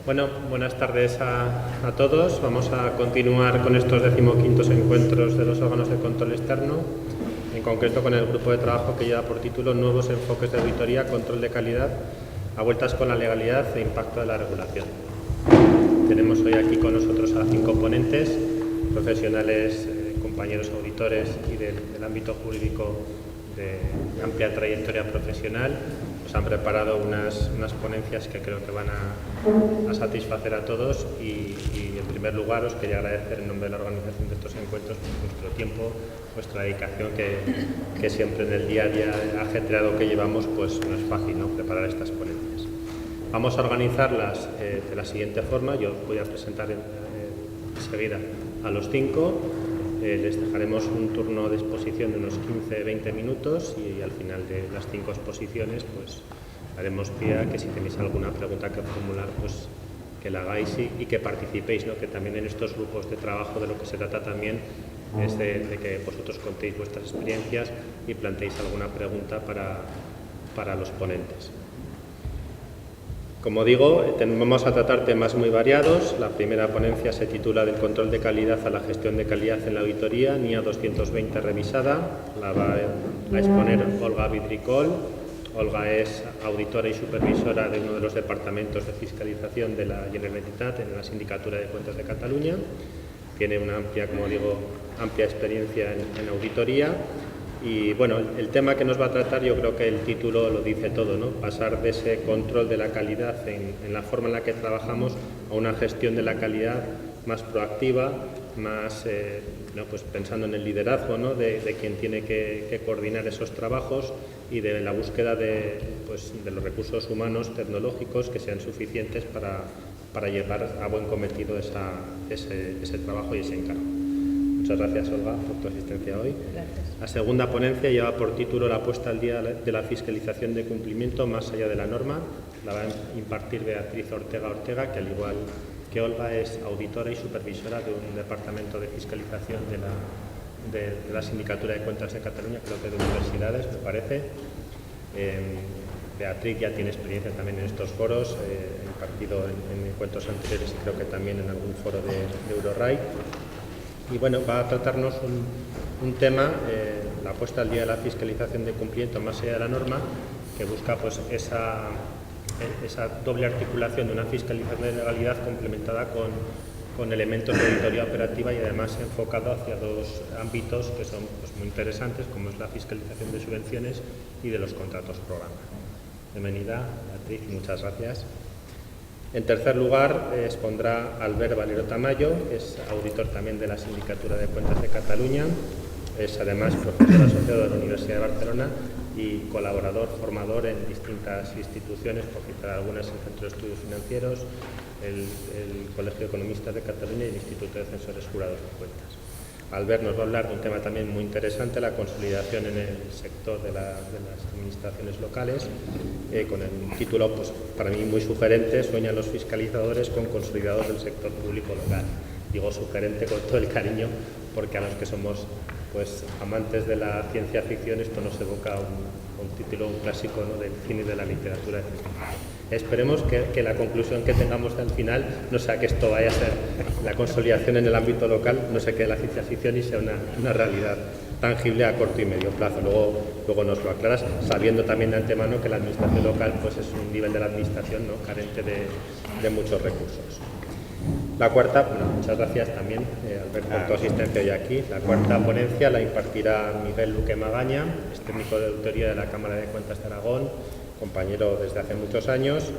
Bueno, buenas tardes a todos. Vamos a continuar con estos 15º encuentros de los órganos de control externo, en concreto con el grupo de trabajo que lleva por título Nuevos enfoques de auditoría, control de calidad, a vueltas con la legalidad e impacto de la regulación. Tenemos hoy aquí con nosotros a 5 ponentes, profesionales, compañeros auditores y del ámbito jurídico de amplia trayectoria profesional. Nos han preparado unas ponencias que creo que van a satisfacer a todos y en primer lugar os quería agradecer en nombre de la organización de estos encuentros vuestro tiempo, vuestra dedicación, que siempre en el día a día ajetreado que llevamos pues no es fácil, ¿no?, preparar estas ponencias. Vamos a organizarlas de la siguiente forma. Yo voy a presentar enseguida a los 5. Les dejaremos un turno de exposición de unos 15-20 minutos y al final de las 5 exposiciones pues haremos pie a que si tenéis alguna pregunta que formular pues que la hagáis y que participéis, ¿no? Que también en estos grupos de trabajo de lo que se trata también es de que vosotros contéis vuestras experiencias y planteéis alguna pregunta para los ponentes. Como digo, vamos a tratar temas muy variados. La primera ponencia se titula Del control de calidad a la gestión de calidad en la auditoría, NIA 220 revisada. La va a exponer Olga Vidricol. Olga es auditora y supervisora de uno de los departamentos de fiscalización de la Generalitat en la Sindicatura de Cuentas de Cataluña. Tiene una amplia, como digo, amplia experiencia en auditoría. Y bueno, el tema que nos va a tratar, yo creo que el título lo dice todo, ¿no? Pasar de ese control de la calidad en la forma en la que trabajamos a una gestión de la calidad más proactiva, más pues pensando en el liderazgo, ¿no?, de quien tiene que coordinar esos trabajos y de la búsqueda de los recursos humanos tecnológicos que sean suficientes para llevar a buen cometido ese trabajo y ese encargo. Muchas gracias, Olga, por tu asistencia hoy. Gracias. La segunda ponencia lleva por título La puesta al día de la fiscalización de cumplimiento más allá de la norma. La va a impartir Beatriz Ortega, que al igual que Olga es auditora y supervisora de un departamento de fiscalización de la Sindicatura de Cuentas de Cataluña, creo que de universidades, me parece. Beatriz ya tiene experiencia también en estos foros, impartido en encuentros anteriores y creo que también en algún foro de EuroRAI. Y bueno, va a tratarnos un tema, la puesta al día de la fiscalización de cumplimiento más allá de la norma, que busca pues esa doble articulación de una fiscalización de legalidad complementada con elementos de auditoría operativa y además enfocado hacia dos ámbitos que son pues muy interesantes, como es la fiscalización de subvenciones y de los contratos programa. Bienvenida, Beatriz, y muchas gracias. En tercer lugar, expondrá Albert Valero Tamayo, que es auditor también de la Sindicatura de Cuentas de Cataluña. Es además profesor asociado de la Universidad de Barcelona y colaborador, formador en distintas instituciones, por citar algunas, el Centro de Estudios Financieros, el Colegio de Economistas de Cataluña y el Instituto de Censores Jurados de Cuentas. Albert nos va a hablar de un tema también muy interesante, la consolidación en el sector de las administraciones locales, con el título, pues, para mí muy sugerente: Sueñan los fiscalizadores con consolidados del sector público local. Digo sugerente con todo el cariño, porque a los que somos pues amantes de la ciencia ficción esto nos evoca un título, un clásico, ¿no?, del cine y de la literatura. Esperemos que la conclusión que tengamos al final no sea que esto vaya a ser la consolidación en el ámbito local, no se quede la ciencia ficción y sea una realidad tangible a corto y medio plazo. Luego nos lo aclaras, sabiendo también de antemano que la administración local pues es un nivel de la administración, ¿no?, carente de muchos recursos. La cuarta, bueno, muchas gracias también, Albert, por tu asistencia hoy aquí. La cuarta ponencia la impartirá Miguel Luque Magaña, es técnico de auditoría de la Cámara de Cuentas de Aragón, compañero desde hace muchos años,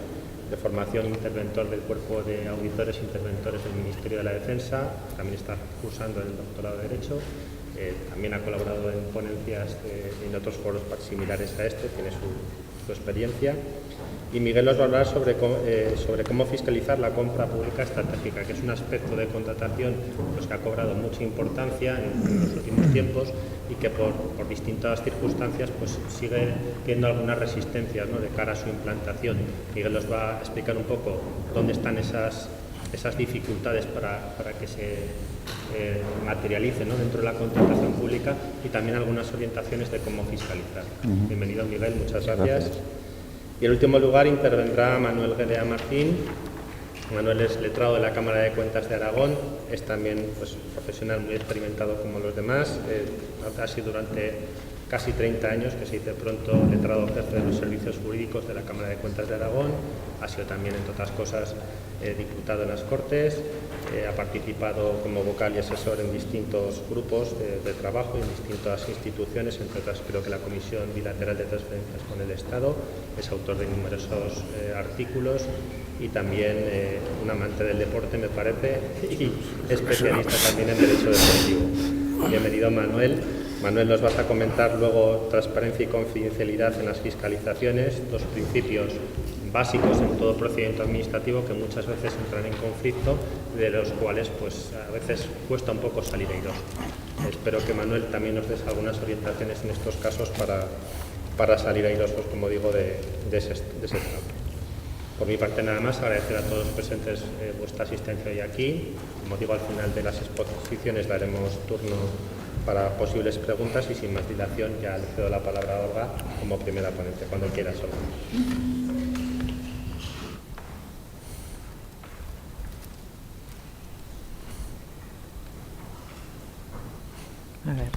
de formación interventor del Cuerpo de Auditores e Interventores del Ministerio de la Defensa. También está cursando el doctorado de Derecho. También ha colaborado en ponencias en otros foros similares a este, tiene su experiencia. Y Miguel nos va a hablar sobre cómo fiscalizar la compra pública estratégica, que es un aspecto de contratación pues, que ha cobrado mucha importancia en los últimos tiempos y que por distintas circunstancias pues, sigue teniendo algunas resistencias, ¿no?, de cara a su implantación. Miguel nos va a explicar un poco dónde están esas dificultades para que se materialice, ¿no?, dentro de la contratación pública, y también algunas orientaciones de cómo fiscalizar. Bienvenido, Miguel, muchas gracias. Y en último lugar intervendrá Manuel Guedea Martín, Manuel es letrado de la Cámara de Cuentas de Aragón, es también pues, profesional muy experimentado como los demás, ha sido durante casi 30 años, que se dice pronto, letrado jefe de los servicios jurídicos de la Cámara de Cuentas de Aragón, ha sido también, entre otras cosas, diputado en las Cortes, ha participado como vocal y asesor en distintos grupos de trabajo y en distintas instituciones, entre otras creo que la Comisión Bilateral de Transferencias con el Estado, es autor de numerosos artículos y también un amante del deporte, me parece, y especialista también en derecho deportivo. Bienvenido, Manuel. Manuel, nos vas a comentar luego transparencia y confidencialidad en las fiscalizaciones, dos principios básicos en todo procedimiento administrativo que muchas veces entran en conflicto, de los cuales pues a veces cuesta un poco salir airoso. Espero que, Manuel, también nos des algunas orientaciones en estos casos para salir airosos, como digo, de ese trato. Por mi parte, nada más, agradecer a todos los presentes vuestra asistencia hoy aquí. Como digo, al final de las exposiciones daremos turno para posibles preguntas y sin más dilación ya le cedo la palabra a Olga como primera ponente, cuando quieras, Olga. A ver.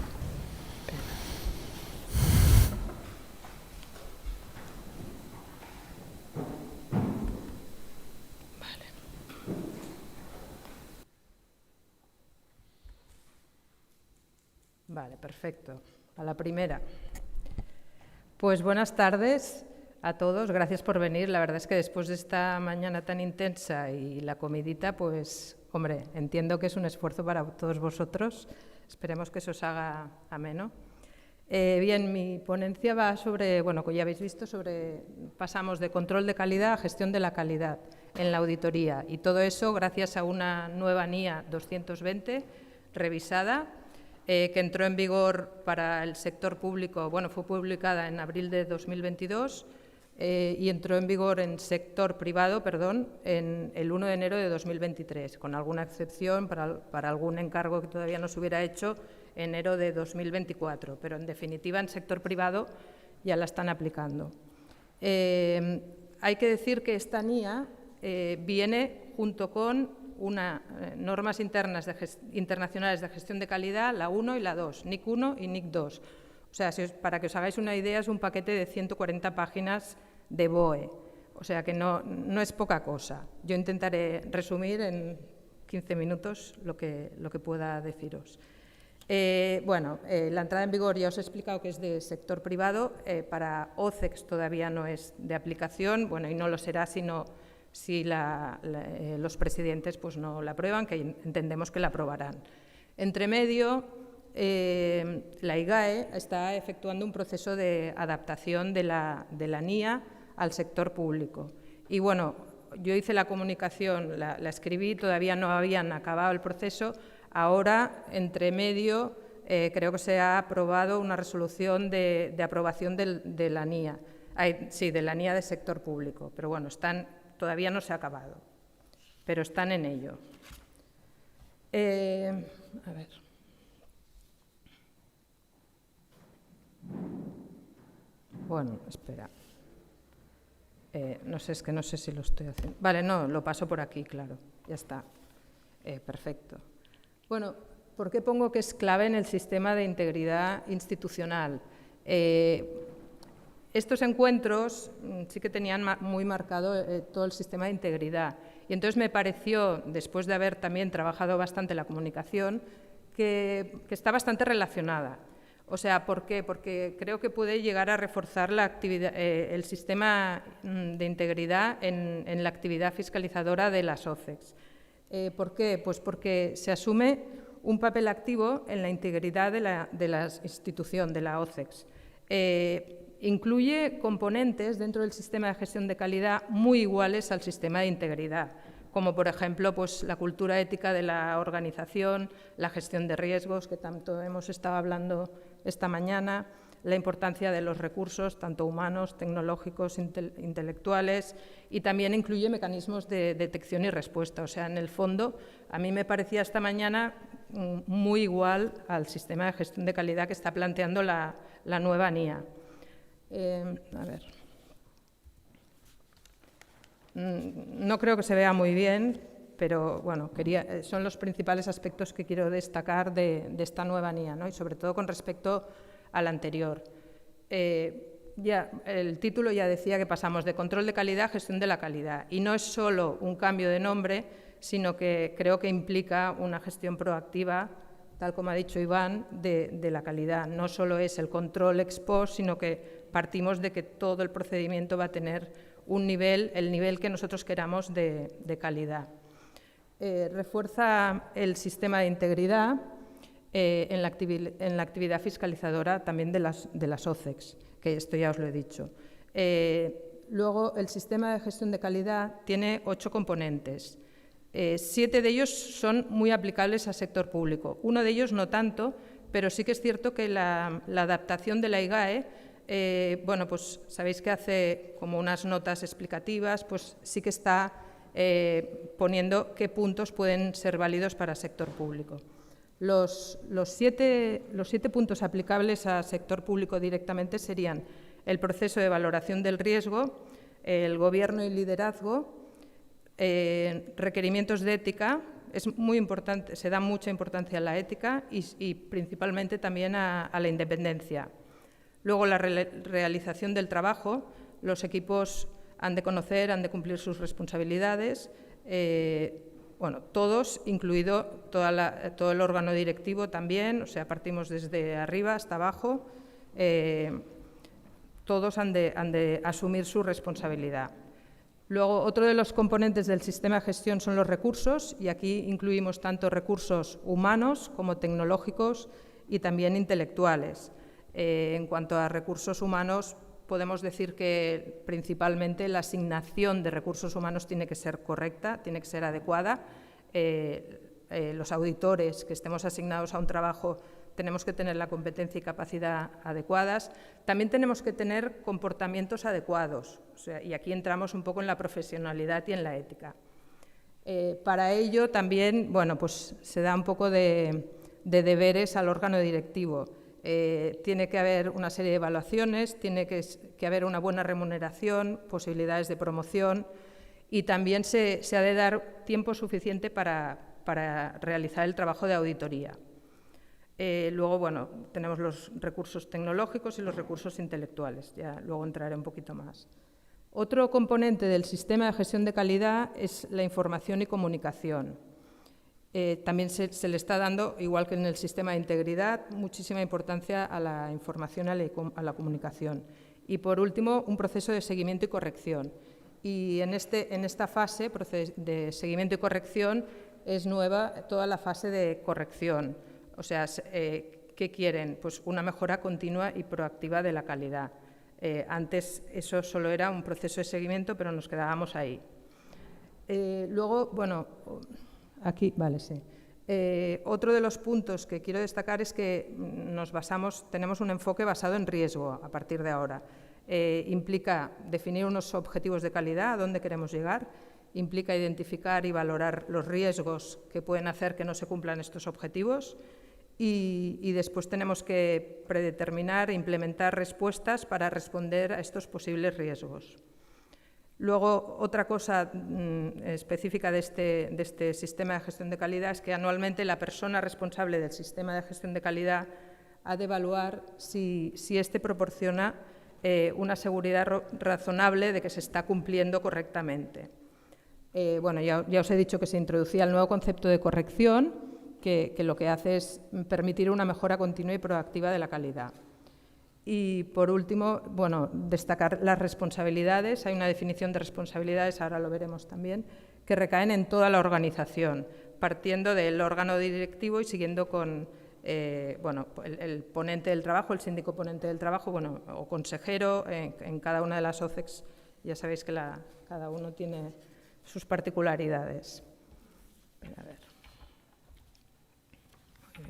Vale, perfecto. A la primera. Pues buenas tardes a todos, gracias por venir. La verdad es que después de esta mañana tan intensa y la comidita, pues, hombre, entiendo que es un esfuerzo para todos vosotros. Esperemos que se os haga ameno. Bien, mi ponencia va sobre, bueno, como ya habéis visto, pasamos de control de calidad a gestión de la calidad en la auditoría. Y todo eso gracias a una nueva NIA 220 revisada, que entró en vigor para el sector público, bueno, fue publicada en abril de 2022 y entró en vigor en sector privado, en el 1 de enero de 2023, con alguna excepción para algún encargo que todavía no se hubiera hecho enero de 2024, pero en definitiva en sector privado ya la están aplicando. Hay que decir que esta NIA viene junto con normas internacionales de gestión de calidad, la 1 y la 2, NIC 1 y NIC 2. O sea, para que os hagáis una idea, es un paquete de 140 páginas de BOE, o sea que no es poca cosa. Yo intentaré resumir en 15 minutos lo que pueda deciros. La entrada en vigor ya os he explicado que es de sector privado, para OCEX todavía no es de aplicación, bueno, y no lo será sino si los presidentes pues, no la aprueban, que entendemos que la aprobarán. Entre medio, la IGAE está efectuando un proceso de adaptación de la NIA al sector público. Y bueno, yo hice la comunicación, la escribí, todavía no habían acabado el proceso. Ahora, entre medio, creo que se ha aprobado una resolución de aprobación de la NIA, de la NIA de sector público, pero bueno, todavía no se ha acabado, pero están en ello. A ver. Bueno, espera. No sé si lo estoy haciendo. Vale, no, lo paso por aquí, claro, ya está. Perfecto. Bueno, ¿por qué pongo que es clave en el sistema de integridad institucional? Estos encuentros sí que tenían muy marcado todo el sistema de integridad y entonces me pareció, después de haber también trabajado bastante la comunicación, que está bastante relacionada. O sea, ¿por qué? Porque creo que puede llegar a reforzar el sistema de integridad en la actividad fiscalizadora de las OCEX. ¿Por qué? Pues porque se asume un papel activo en la integridad de la institución, de la OCEX. Incluye componentes dentro del sistema de gestión de calidad muy iguales al sistema de integridad, como por ejemplo pues, la cultura ética de la organización, la gestión de riesgos, que tanto hemos estado hablando esta mañana, la importancia de los recursos, tanto humanos, tecnológicos, intelectuales, y también incluye mecanismos de detección y respuesta. O sea, en el fondo, a mí me parecía esta mañana muy igual al sistema de gestión de calidad que está planteando la nueva NIA. A ver. no creo que se vea muy bien, pero bueno, son los principales aspectos que quiero destacar de esta nueva NIA, ¿no? Y sobre todo con respecto al anterior. El título ya decía que pasamos de control de calidad a gestión de la calidad, y no es solo un cambio de nombre, sino que creo que implica una gestión proactiva, tal como ha dicho Iván, de la calidad. No solo es el control ex post, sino que partimos de que todo el procedimiento va a tener el nivel que nosotros queramos de calidad. Refuerza el sistema de integridad en la actividad fiscalizadora también de las OCEX, que esto ya os lo he dicho. Luego, el sistema de gestión de calidad tiene 8 componentes. 7 de ellos son muy aplicables al sector público. Uno de ellos no tanto, pero sí que es cierto que la adaptación de la IGAE, bueno, pues sabéis que hace como unas notas explicativas, pues sí que está poniendo qué puntos pueden ser válidos para el sector público. Los siete puntos aplicables al sector público directamente serían el proceso de valoración del riesgo, el gobierno y liderazgo, requerimientos de ética. Es muy importante, se da mucha importancia a la ética y principalmente también a la independencia. Luego, la realización del trabajo. Los equipos han de conocer, han de cumplir sus responsabilidades, bueno, todos, incluido todo el órgano directivo también, o sea, partimos desde arriba hasta abajo, todos han de asumir su responsabilidad. Luego, otro de los componentes del sistema de gestión son los recursos, y aquí incluimos tanto recursos humanos como tecnológicos y también intelectuales. En cuanto a recursos humanos, podemos decir que principalmente la asignación de recursos humanos tiene que ser correcta, tiene que ser adecuada. Los auditores que estemos asignados a un trabajo tenemos que tener la competencia y capacidad adecuadas. También tenemos que tener comportamientos adecuados, o sea, y aquí entramos un poco en la profesionalidad y en la ética. Para ello también, bueno, pues se da un poco de deberes al órgano directivo. Tiene que haber una serie de evaluaciones, tiene que haber una buena remuneración, posibilidades de promoción, y también se ha de dar tiempo suficiente para realizar el trabajo de auditoría. Luego, bueno, tenemos los recursos tecnológicos y los recursos intelectuales, ya luego entraré un poquito más. Otro componente del sistema de gestión de calidad es la información y comunicación. También se le está dando, igual que en el sistema de integridad, muchísima importancia a la información y a la comunicación. Y, por último, un proceso de seguimiento y corrección. Y en esta fase de seguimiento y corrección es nueva toda la fase de corrección. O sea, ¿qué quieren? Pues una mejora continua y proactiva de la calidad. Antes eso solo era un proceso de seguimiento, pero nos quedábamos ahí. Luego, bueno, aquí, vale, sí. Otro de los puntos que quiero destacar es que tenemos un enfoque basado en riesgo a partir de ahora. Implica definir unos objetivos de calidad, a dónde queremos llegar, implica identificar y valorar los riesgos que pueden hacer que no se cumplan estos objetivos y después tenemos que predeterminar e implementar respuestas para responder a estos posibles riesgos. Luego, otra cosa específica de este sistema de gestión de calidad es que anualmente la persona responsable del sistema de gestión de calidad ha de evaluar si éste proporciona una seguridad razonable de que se está cumpliendo correctamente. Bueno, ya os he dicho que se introducía el nuevo concepto de corrección, que lo que hace es permitir una mejora continua y proactiva de la calidad. Y, por último, bueno, destacar las responsabilidades. Hay una definición de responsabilidades, ahora lo veremos también, que recaen en toda la organización, partiendo del órgano directivo y siguiendo con bueno, el ponente del trabajo, el síndico ponente del trabajo, bueno, o consejero en cada una de las OCEX. Ya sabéis que cada uno tiene sus particularidades. A ver. Muy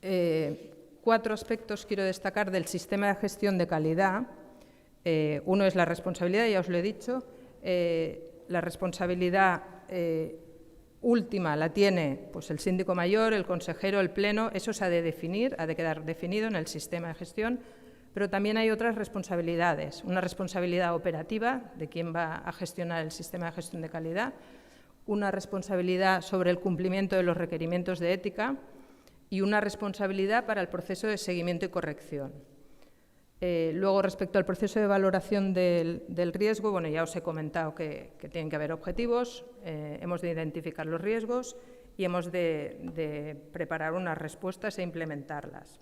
bien. 4 aspectos quiero destacar del sistema de gestión de calidad. Uno es la responsabilidad, ya os lo he dicho. La responsabilidad última la tiene pues, el síndico mayor, el consejero, el pleno. Eso se ha de definir, ha de quedar definido en el sistema de gestión. pero también hay otras responsabilidades. Una responsabilidad operativa de quién va a gestionar el sistema de gestión de calidad, una responsabilidad sobre el cumplimiento de los requerimientos de ética y una responsabilidad para el proceso de seguimiento y corrección. Luego, respecto al proceso de valoración del riesgo, bueno, ya os he comentado que tienen que haber objetivos, hemos de identificar los riesgos y hemos de preparar unas respuestas e implementarlas.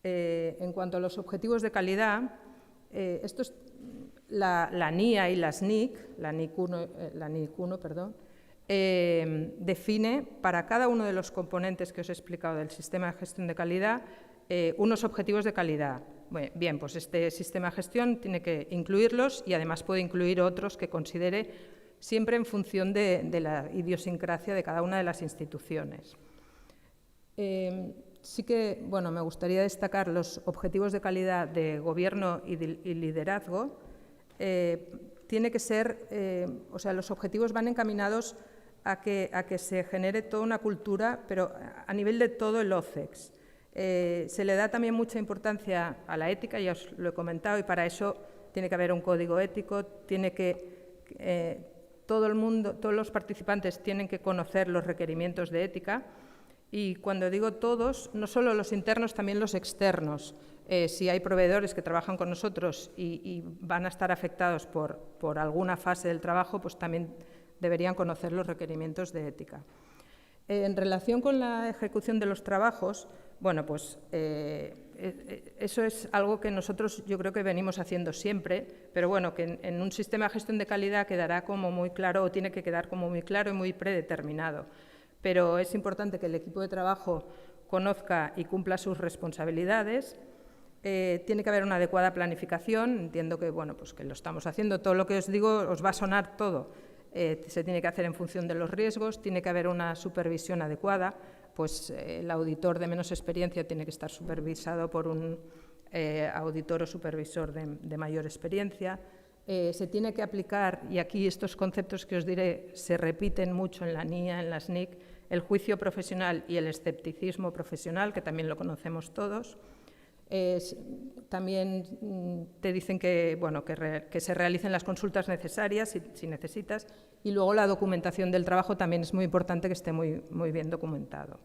En cuanto a los objetivos de calidad, la NIA y las NIC, la NIC 1, define para cada uno de los componentes que os he explicado del sistema de gestión de calidad unos objetivos de calidad. Bien, pues este sistema de gestión tiene que incluirlos y además puede incluir otros que considere siempre en función de la idiosincrasia de cada una de las instituciones. Sí que, bueno, me gustaría destacar los objetivos de calidad de gobierno y liderazgo. Tiene que ser, o sea, los objetivos van encaminados a que se genere toda una cultura, pero a nivel de todo el OCEX. Se le da también mucha importancia a la ética, ya os lo he comentado, y para eso tiene que haber un código ético, tiene que todo el mundo, todos los participantes tienen que conocer los requerimientos de ética. Y cuando digo todos, no solo los internos, también los externos. Si hay proveedores que trabajan con nosotros y van a estar afectados por alguna fase del trabajo, pues también deberían conocer los requerimientos de ética. En relación con la ejecución de los trabajos, bueno, pues eso es algo que nosotros yo creo que venimos haciendo siempre, pero bueno, que en un sistema de gestión de calidad quedará como muy claro, o tiene que quedar como muy claro y muy predeterminado. Pero es importante que el equipo de trabajo conozca y cumpla sus responsabilidades. Tiene que haber una adecuada planificación. Entiendo que, bueno, pues que lo estamos haciendo. Todo lo que os digo os va a sonar todo. Se tiene que hacer en función de los riesgos, tiene que haber una supervisión adecuada. Pues el auditor de menos experiencia tiene que estar supervisado por un auditor o supervisor de mayor experiencia. Se tiene que aplicar, y aquí estos conceptos que os diré se repiten mucho en la NIA, en las NIC, el juicio profesional y el escepticismo profesional, que también lo conocemos todos. También te dicen que, bueno, que se realicen las consultas necesarias si necesitas, y luego la documentación del trabajo también es muy importante que esté muy bien documentado.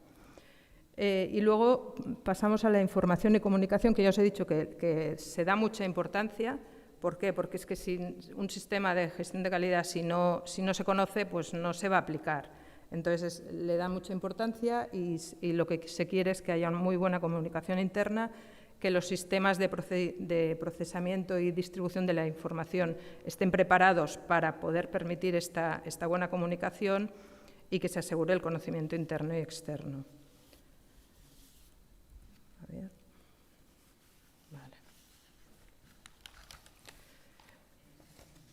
Y luego pasamos a la información y comunicación, que ya os he dicho que se da mucha importancia. ¿Por qué? Porque es que si un sistema de gestión de calidad, si no se conoce, pues no se va a aplicar. Entonces, le da mucha importancia y lo que se quiere es que haya una muy buena comunicación interna, que los sistemas de procesamiento y distribución de la información estén preparados para poder permitir esta buena comunicación y que se asegure el conocimiento interno y externo. A ver. Vale.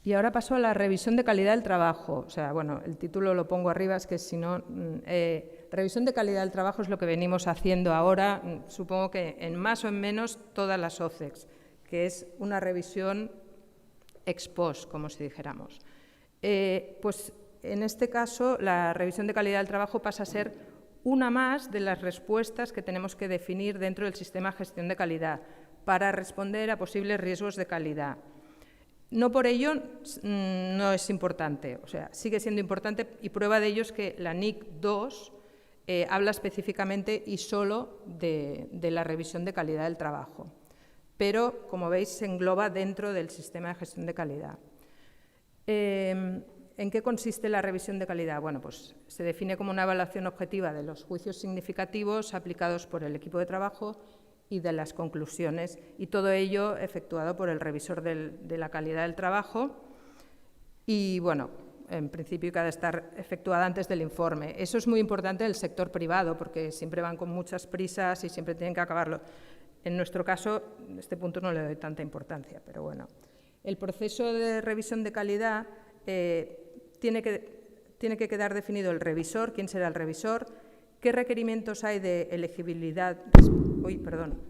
Y ahora paso a la revisión de calidad del trabajo. O sea, bueno, el título lo pongo arriba, es que si no... revisión de calidad del trabajo es lo que venimos haciendo ahora, supongo que en más o en menos todas las OCEX, que es una revisión ex post, como si dijéramos. Pues en este caso, la revisión de calidad del trabajo pasa a ser una más de las respuestas que tenemos que definir dentro del sistema de gestión de calidad para responder a posibles riesgos de calidad. No por ello no es importante, o sea, sigue siendo importante, y prueba de ello es que la NIC 2 habla específicamente y solo de la revisión de calidad del trabajo, pero, como veis, se engloba dentro del sistema de gestión de calidad. ¿En qué consiste la revisión de calidad? Bueno, pues se define como una evaluación objetiva de los juicios significativos aplicados por el equipo de trabajo y de las conclusiones, y todo ello efectuado por el revisor de la calidad del trabajo. Y, bueno, en principio que ha de estar efectuada antes del informe. Eso es muy importante en el sector privado, porque siempre van con muchas prisas y siempre tienen que acabarlo. En nuestro caso, este punto no le doy tanta importancia, pero bueno. El proceso de revisión de calidad tiene que quedar definido el revisor, quién será el revisor, qué requerimientos hay de elegibilidad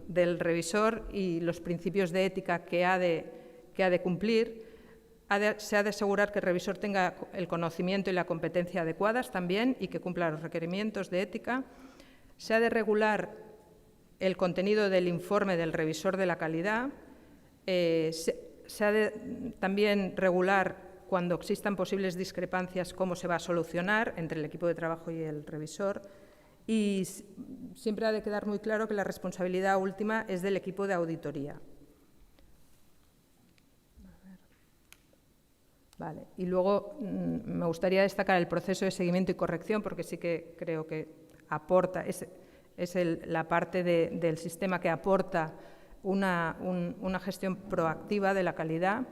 del revisor y los principios de ética que ha de cumplir. Se ha de asegurar que el revisor tenga el conocimiento y la competencia adecuadas también y que cumpla los requerimientos de ética. Se ha de regular el contenido del informe del revisor de la calidad. Se ha de también regular cuando existan posibles discrepancias cómo se va a solucionar entre el equipo de trabajo y el revisor. Y siempre ha de quedar muy claro que la responsabilidad última es del equipo de auditoría. Vale. Y luego me gustaría destacar el proceso de seguimiento y corrección, porque sí que creo que aporta, es la parte del sistema que aporta una gestión proactiva de la calidad.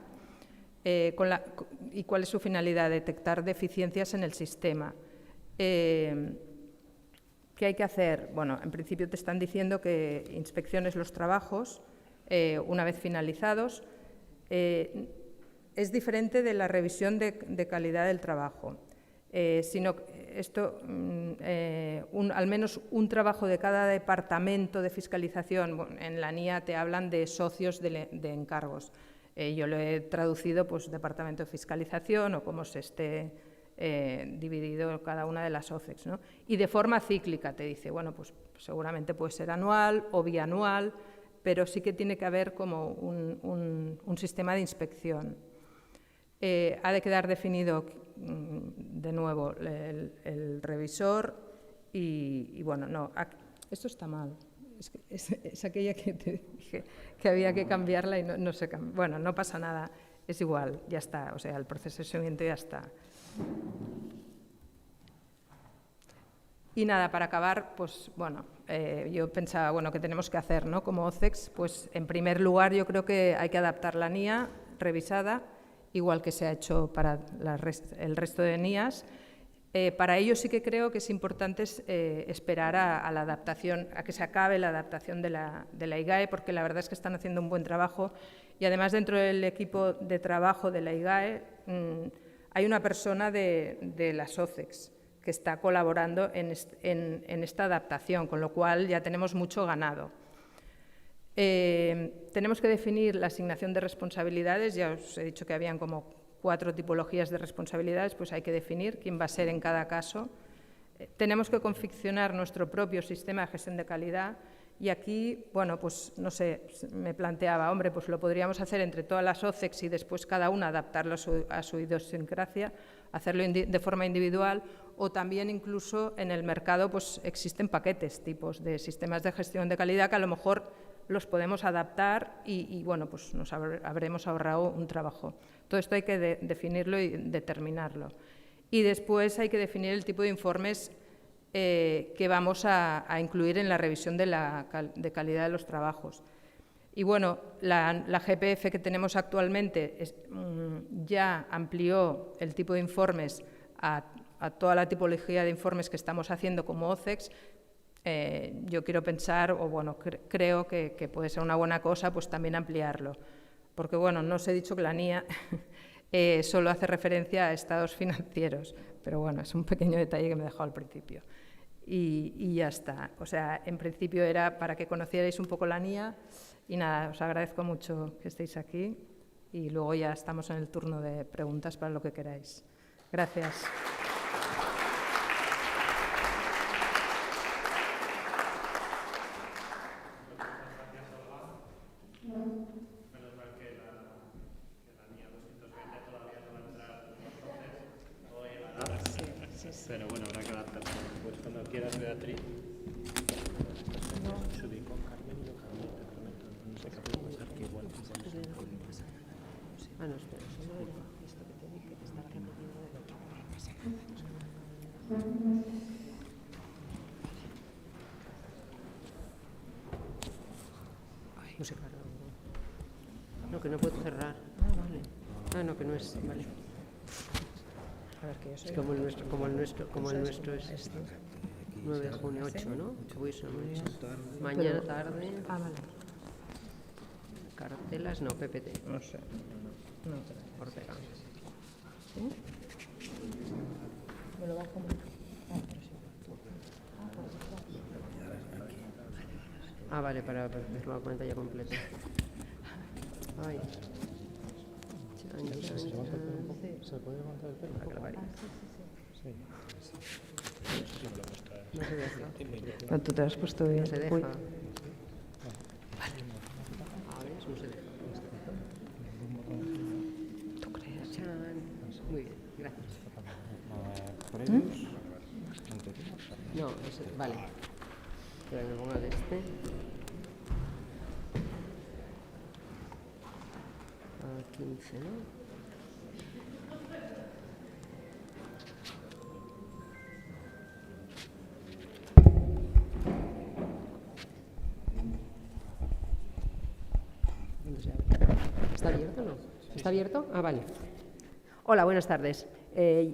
¿Y cuál es su finalidad? Detectar deficiencias en el sistema. ¿Qué hay que hacer? Bueno, en principio te están diciendo que inspecciones los trabajos una vez finalizados. Es diferente de la revisión de calidad del trabajo, sino esto, al menos un trabajo de cada departamento de fiscalización. Bueno, en la NIA te hablan de socios de encargos. Yo lo he traducido, pues, departamento de fiscalización o cómo se esté dividido cada una de las OCEX, ¿no? Y de forma cíclica te dice, bueno, pues seguramente puede ser anual o bianual, pero sí que tiene que haber como un sistema de inspección. Ha de quedar definido, de nuevo, el revisor y bueno, no, esto está mal. Es aquella que te dije que había que cambiarla y no se cambia. Bueno, no pasa nada, es igual, ya está, o sea, el proceso de seguimiento ya está. Y nada, para acabar, pues bueno, yo pensaba, bueno, ¿qué tenemos que hacer, ¿no? Como OCEX, pues en primer lugar yo creo que hay que adaptar la NIA revisada, igual que se ha hecho para el resto de NIAs. Para ello sí que creo que es importante esperar a la adaptación, a que se acabe la adaptación de la IGAE, porque la verdad es que están haciendo un buen trabajo y además dentro del equipo de trabajo de la IGAE hay una persona de las OCEX que está colaborando en esta adaptación, con lo cual ya tenemos mucho ganado. Tenemos que definir la asignación de responsabilidades, ya os he dicho que habían como 4 tipologías de responsabilidades, pues hay que definir quién va a ser en cada caso. Tenemos que confeccionar nuestro propio sistema de gestión de calidad y aquí, bueno, pues no sé, me planteaba, hombre, pues lo podríamos hacer entre todas las OCEX y después cada una adaptarlo a su idiosincrasia, hacerlo de forma individual o también incluso en el mercado pues existen paquetes, tipos de sistemas de gestión de calidad que a lo mejor los podemos adaptar y bueno, pues nos habremos ahorrado un trabajo. Todo esto hay que definirlo y determinarlo. Y después hay que definir el tipo de informes que vamos a incluir en la revisión de calidad de los trabajos. Y bueno, la GPF que tenemos actualmente ya amplió el tipo de informes a toda la tipología de informes que estamos haciendo como OCEX. Yo quiero pensar, o bueno, creo que puede ser una buena cosa, pues también ampliarlo. Porque bueno, no os he dicho que la NIA solo hace referencia a estados financieros, pero bueno, es un pequeño detalle que me he dejado al principio. Y ya está. O sea, en principio era para que conocierais un poco la NIA y nada, os agradezco mucho que estéis aquí y luego ya estamos en el turno de preguntas para lo que queráis. Gracias. Pero bueno, habrá que adaptarse. Pues cuando quieras, Beatriz. Subí con Carmen y yo, Carmen, te prometo. No sé qué puede pasar, que igual. Ah, no, espera, solo era esto que te dije, que está repetido de lo que pasa. No sé, claro. No, que no puedo cerrar. Ah, vale. Ah, no, que no es. Vale. A ver, que yo soy Es como el nuestro es 9 de junio, 8, ¿no? Uy, eso no es. Mañana tarde. Ah, vale. Cartelas, no, PPT. No sé. No, Ortega. ¿Sí? Me lo bajo mucho. Ah, vale, para verlo a pantalla completa. Ay. ¿Se puede levantar el pelo? Sí. No se deja. No, tú te has puesto bien. No se deja. Uy. No, vale. Espera que me ponga de este. A 15, ¿no? ¿Está abierto o no? ¿Está abierto? Ah, vale. Hola, buenas tardes.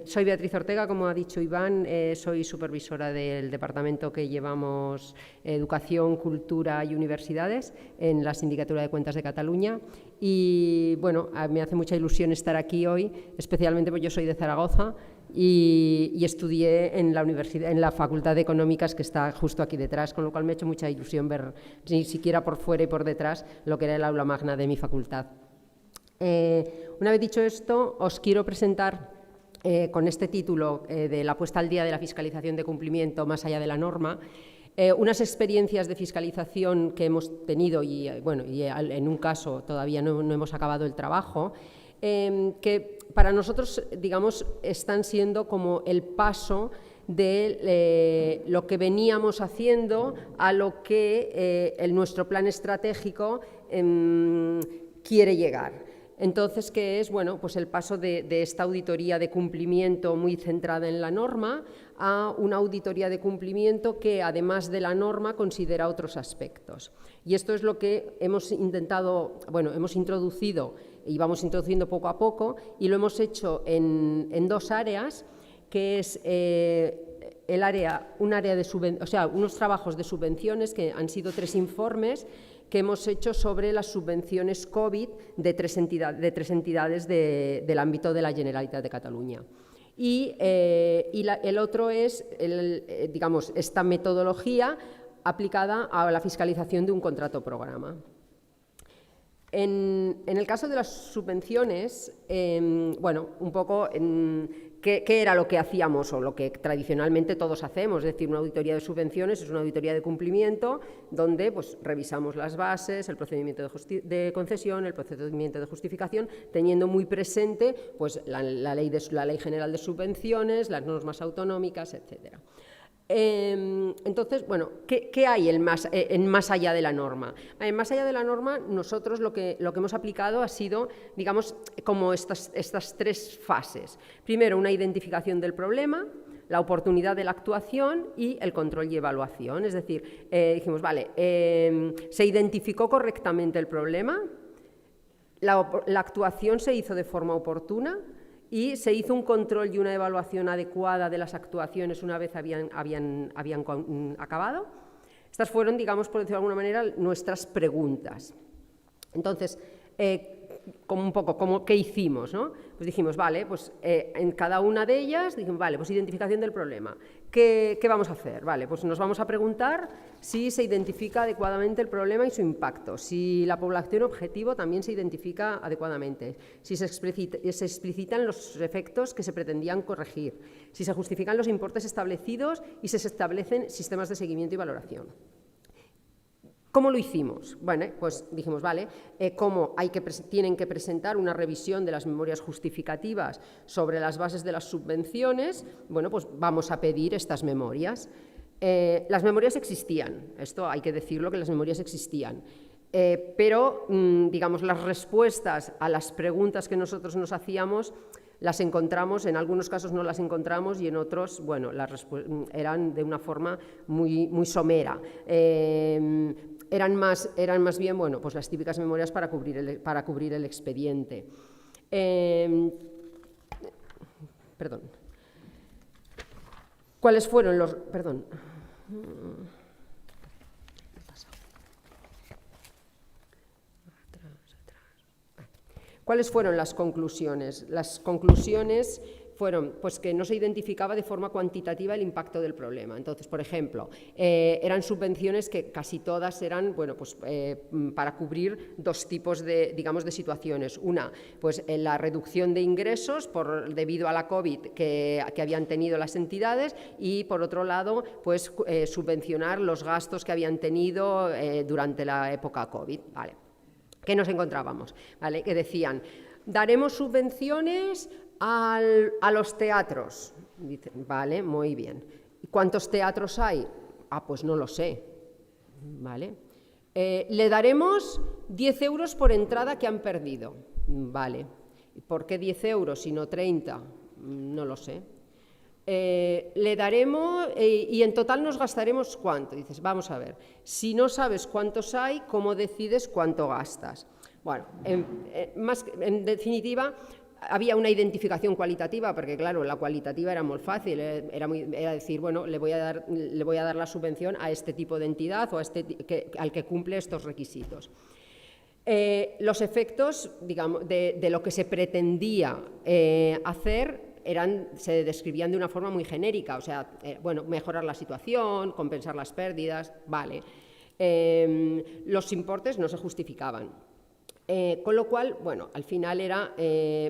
Soy Beatriz Ortega, como ha dicho Iván, soy supervisora del departamento que llevamos Educación, Cultura y Universidades en la Sindicatura de Cuentas de Cataluña. Y bueno, me hace mucha ilusión estar aquí hoy, especialmente porque yo soy de Zaragoza y estudié en la universidad, en la Facultad de Económicas, que está justo aquí detrás, con lo cual me ha hecho mucha ilusión ver, ni siquiera por fuera y por detrás, lo que era el aula magna de mi facultad. Una vez dicho esto, os quiero presentar con este título de la puesta al día de la fiscalización de cumplimiento más allá de la norma, unas experiencias de fiscalización que hemos tenido y, bueno, y en un caso todavía no hemos acabado el trabajo, que para nosotros, digamos, están siendo como el paso de lo que veníamos haciendo a lo que nuestro plan estratégico quiere llegar. Entonces, ¿qué es? Bueno, pues el paso de esta auditoría de cumplimiento muy centrada en la norma a una auditoría de cumplimiento que, además de la norma, considera otros aspectos. Y esto es lo que hemos intentado, bueno, hemos introducido y vamos introduciendo poco a poco, y lo hemos hecho en dos áreas, que es un área de unos trabajos de subvenciones, que han sido 3 informes que hemos hecho sobre las subvenciones COVID de tres entidades del ámbito de la Generalitat de Cataluña. Y el otro es, digamos, esta metodología aplicada a la fiscalización de un contrato programa. En el caso de las subvenciones, bueno, un poco ¿qué era lo que hacíamos o lo que tradicionalmente todos hacemos? Es decir, una auditoría de subvenciones es una auditoría de cumplimiento donde pues, revisamos las bases, el procedimiento de concesión, el procedimiento de justificación, teniendo muy presente pues, la Ley General de Subvenciones, las normas autonómicas, etcétera. Entonces, bueno, ¿qué hay en más allá de la norma? En más allá de la norma, nosotros lo que hemos aplicado ha sido, digamos, como estas 3 fases. Primero, una identificación del problema, la oportunidad de la actuación y el control y evaluación. Es decir, dijimos, vale, ¿se identificó correctamente el problema? ¿La actuación se hizo de forma oportuna? Y se hizo un control y una evaluación adecuada de las actuaciones una vez habían acabado. Estas fueron, digamos, por decirlo de alguna manera, nuestras preguntas. Entonces, ¿qué hicimos? ¿No? Pues dijimos, vale, pues en cada una de ellas, dijimos, vale, pues identificación del problema. ¿Qué vamos a hacer? Vale, pues nos vamos a preguntar si se identifica adecuadamente el problema y su impacto, si la población objetivo también se identifica adecuadamente, si se explicitan los efectos que se pretendían corregir, si se justifican los importes establecidos y se establecen sistemas de seguimiento y valoración. ¿Cómo lo hicimos? Bueno, pues dijimos, vale, ¿cómo tienen que presentar una revisión de las memorias justificativas sobre las bases de las subvenciones? Bueno, pues vamos a pedir estas memorias. Las memorias existían, esto hay que decirlo, que las memorias existían, pero, digamos, las respuestas a las preguntas que nosotros nos hacíamos las encontramos, en algunos casos no las encontramos y en otros, bueno, eran de una forma muy somera. Eran más bien, bueno, pues las típicas memorias para cubrir el expediente. Perdón. ¿Cuáles fueron los...? Perdón. ¿Cuáles fueron las conclusiones? Las conclusiones fueron pues, que no se identificaba de forma cuantitativa el impacto del problema. Entonces, por ejemplo, eran subvenciones que casi todas eran bueno, pues, para cubrir 2 tipos de situaciones. Una, pues la reducción de ingresos debido a la COVID que habían tenido las entidades y, por otro lado, pues, subvencionar los gastos que habían tenido durante la época COVID. Vale. ¿Qué nos encontrábamos? ¿Vale? Que decían, daremos subvenciones a los teatros. Dicen, vale, muy bien. ¿Cuántos teatros hay? Ah, pues no lo sé, ¿vale? Le daremos 10 euros por entrada que han perdido, ¿vale? ¿Por qué 10 euros y no 30? No lo sé. Le daremos, y en total nos gastaremos ¿cuánto? Dices, vamos a ver, si no sabes cuántos hay, ¿cómo decides cuánto gastas? Bueno, en definitiva, había una identificación cualitativa, porque claro, la cualitativa era muy fácil, era decir, bueno, le voy a dar la subvención a este tipo de entidad o a al que cumple estos requisitos. Los efectos, digamos, de lo que se pretendía hacer se describían de una forma muy genérica, o sea, bueno, mejorar la situación, compensar las pérdidas, vale. Los importes no se justificaban. Con lo cual, bueno, al final era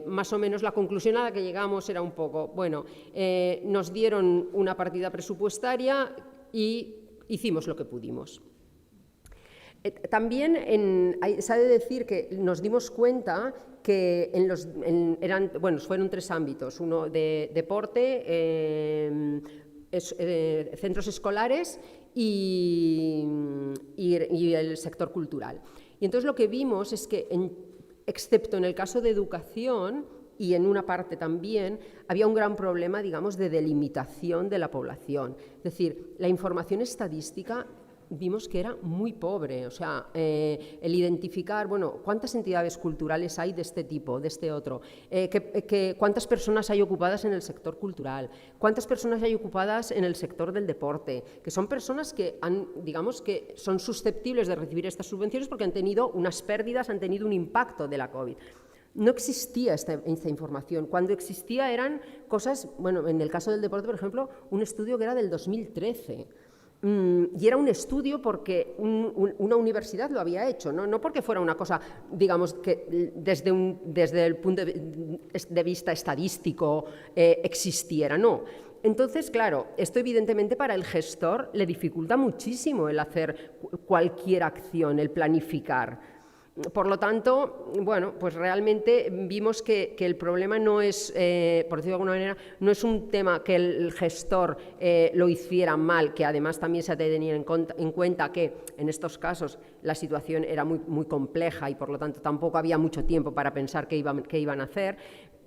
más o menos la conclusión a la que llegamos era un poco, bueno, nos dieron una partida presupuestaria y hicimos lo que pudimos. También se ha de decir que nos dimos cuenta que fueron 3 ámbitos, uno de deporte, centros escolares y el sector cultural. Y entonces lo que vimos es que, excepto en el caso de educación, y en una parte también, había un gran problema, digamos, de delimitación de la población. Es decir, la información estadística vimos que era muy pobre, o sea, el identificar, bueno, cuántas entidades culturales hay de este tipo, de este otro, cuántas personas hay ocupadas en el sector cultural, cuántas personas hay ocupadas en el sector del deporte, que son personas que digamos que son susceptibles de recibir estas subvenciones porque han tenido unas pérdidas, han tenido un impacto de la COVID. No existía esta información. Cuando existía eran cosas, bueno, en el caso del deporte, por ejemplo, un estudio que era del 2013. Y era un estudio porque una universidad lo había hecho, no porque fuera una cosa, digamos, que desde el punto de vista estadístico existiera, no. Entonces, claro, esto evidentemente para el gestor le dificulta muchísimo el hacer cualquier acción, el planificar. Por lo tanto, bueno, pues realmente vimos que el problema no es, por decirlo de alguna manera, no es un tema que el gestor lo hiciera mal, que además también se ha de tener en cuenta que en estos casos la situación era muy compleja y por lo tanto tampoco había mucho tiempo para pensar qué iban a hacer,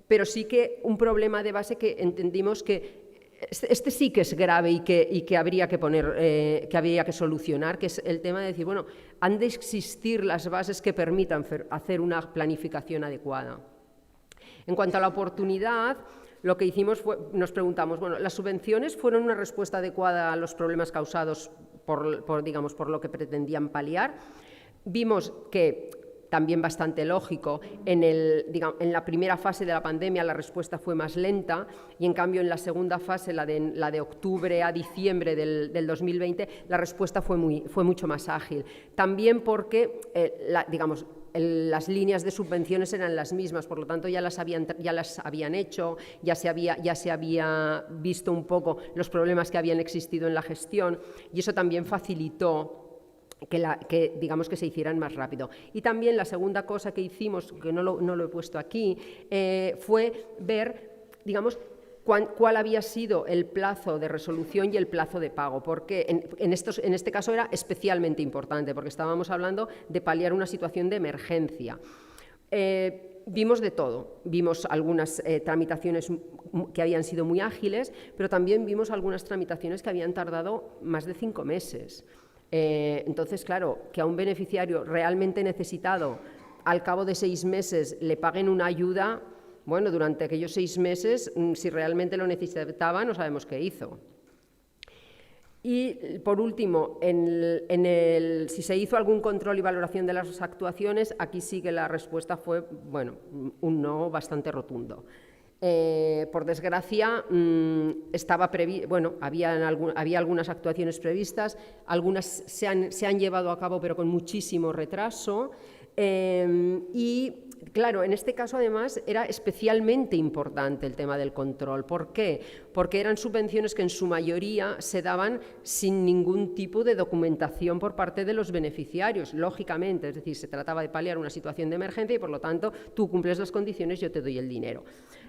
pero sí que un problema de base que entendimos que este sí que es grave y que habría que solucionar, que es el tema de decir, bueno, han de existir las bases que permitan hacer una planificación adecuada. En cuanto a la oportunidad, lo que hicimos fue, nos preguntamos, bueno, ¿las subvenciones fueron una respuesta adecuada a los problemas causados por lo que pretendían paliar? Vimos que también bastante lógico, en la primera fase de la pandemia la respuesta fue más lenta y en cambio en la segunda fase, la de octubre a diciembre del 2020, la respuesta fue mucho más ágil. También porque, las líneas de subvenciones eran las mismas, por lo tanto ya las habían hecho, ya se había visto un poco los problemas que habían existido en la gestión y eso también facilitó que se hicieran más rápido. Y también la segunda cosa que hicimos, que no lo he puesto aquí, fue ver, digamos, cuál había sido el plazo de resolución y el plazo de pago, porque en este caso era especialmente importante, porque estábamos hablando de paliar una situación de emergencia. Vimos de todo, vimos algunas tramitaciones que habían sido muy ágiles, pero también vimos algunas tramitaciones que habían tardado más de 5 meses. Entonces, claro, que a un beneficiario realmente necesitado al cabo de 6 meses le paguen una ayuda, bueno, durante aquellos 6 meses, si realmente lo necesitaba, no sabemos qué hizo. Y, por último, si se hizo algún control y valoración de las actuaciones, aquí sí que la respuesta fue, bueno, un no bastante rotundo. Por desgracia, había algunas actuaciones previstas, algunas se han llevado a cabo pero con muchísimo retraso y claro, en este caso además era especialmente importante el tema del control. ¿Por qué? Porque eran subvenciones que en su mayoría se daban sin ningún tipo de documentación por parte de los beneficiarios, lógicamente, es decir, se trataba de paliar una situación de emergencia y por lo tanto tú cumples las condiciones, yo te doy el dinero.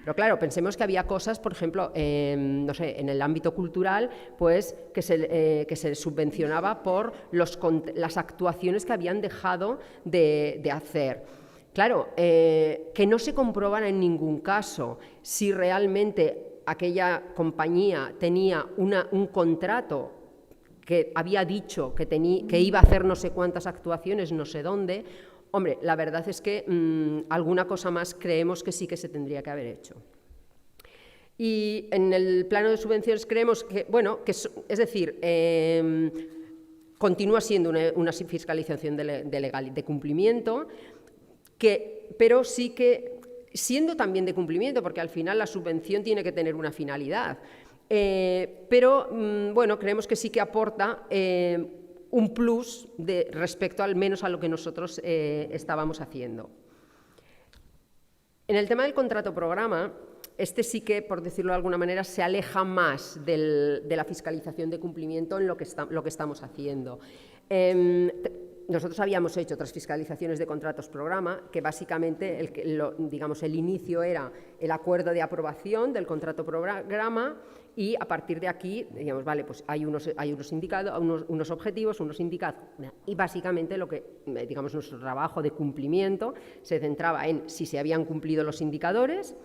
Pero claro, pensemos que había cosas, por ejemplo, no sé, en el ámbito cultural, pues que se subvencionaba por las actuaciones que habían dejado de hacer. Claro, que no se comproban en ningún caso si realmente aquella compañía tenía un contrato que había dicho que iba a hacer no sé cuántas actuaciones, no sé dónde. Hombre, la verdad es que alguna cosa más creemos que sí que se tendría que haber hecho. Y en el plano de subvenciones creemos que, bueno, es decir, continúa siendo una fiscalización de cumplimiento, pero sí que siendo también de cumplimiento, porque al final la subvención tiene que tener una finalidad. Pero, bueno, creemos que sí que aporta un plus respecto al menos a lo que nosotros estábamos haciendo. En el tema del contrato programa, este sí que, por decirlo de alguna manera, se aleja más de la fiscalización de cumplimiento en lo que estamos haciendo. Nosotros habíamos hecho otras fiscalizaciones de contratos programa, que básicamente el inicio era el acuerdo de aprobación del contrato programa y a partir de aquí, digamos, vale, pues hay unos indicados, unos objetivos, unos indicados, y básicamente digamos, nuestro trabajo de cumplimiento se centraba en si se habían cumplido los indicadores,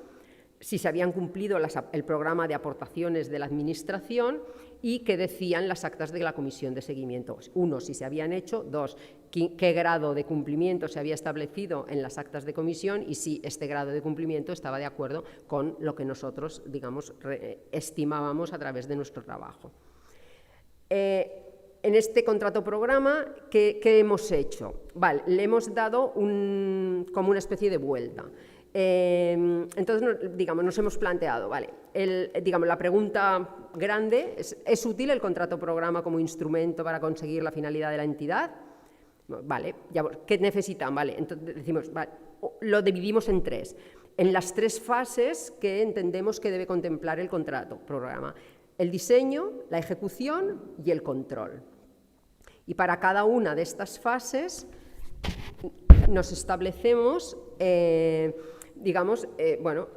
si se habían cumplido el programa de aportaciones de la Administración y qué decían las actas de la comisión de seguimiento. Uno, si se habían hecho. Dos, qué grado de cumplimiento se había establecido en las actas de comisión y si este grado de cumplimiento estaba de acuerdo con lo que nosotros, digamos, estimábamos a través de nuestro trabajo. En este contrato programa, ¿qué hemos hecho? Vale, le hemos dado como una especie de vuelta. Entonces, digamos, nos hemos planteado, vale, digamos, la pregunta grande ¿es útil el contrato programa como instrumento para conseguir la finalidad de la entidad? Vale, ¿qué necesitan? Vale, entonces decimos, vale, lo dividimos en tres. En las tres fases que entendemos que debe contemplar el contrato programa: el diseño, la ejecución y el control. Y para cada una de estas fases nos establecemos digamos, bueno,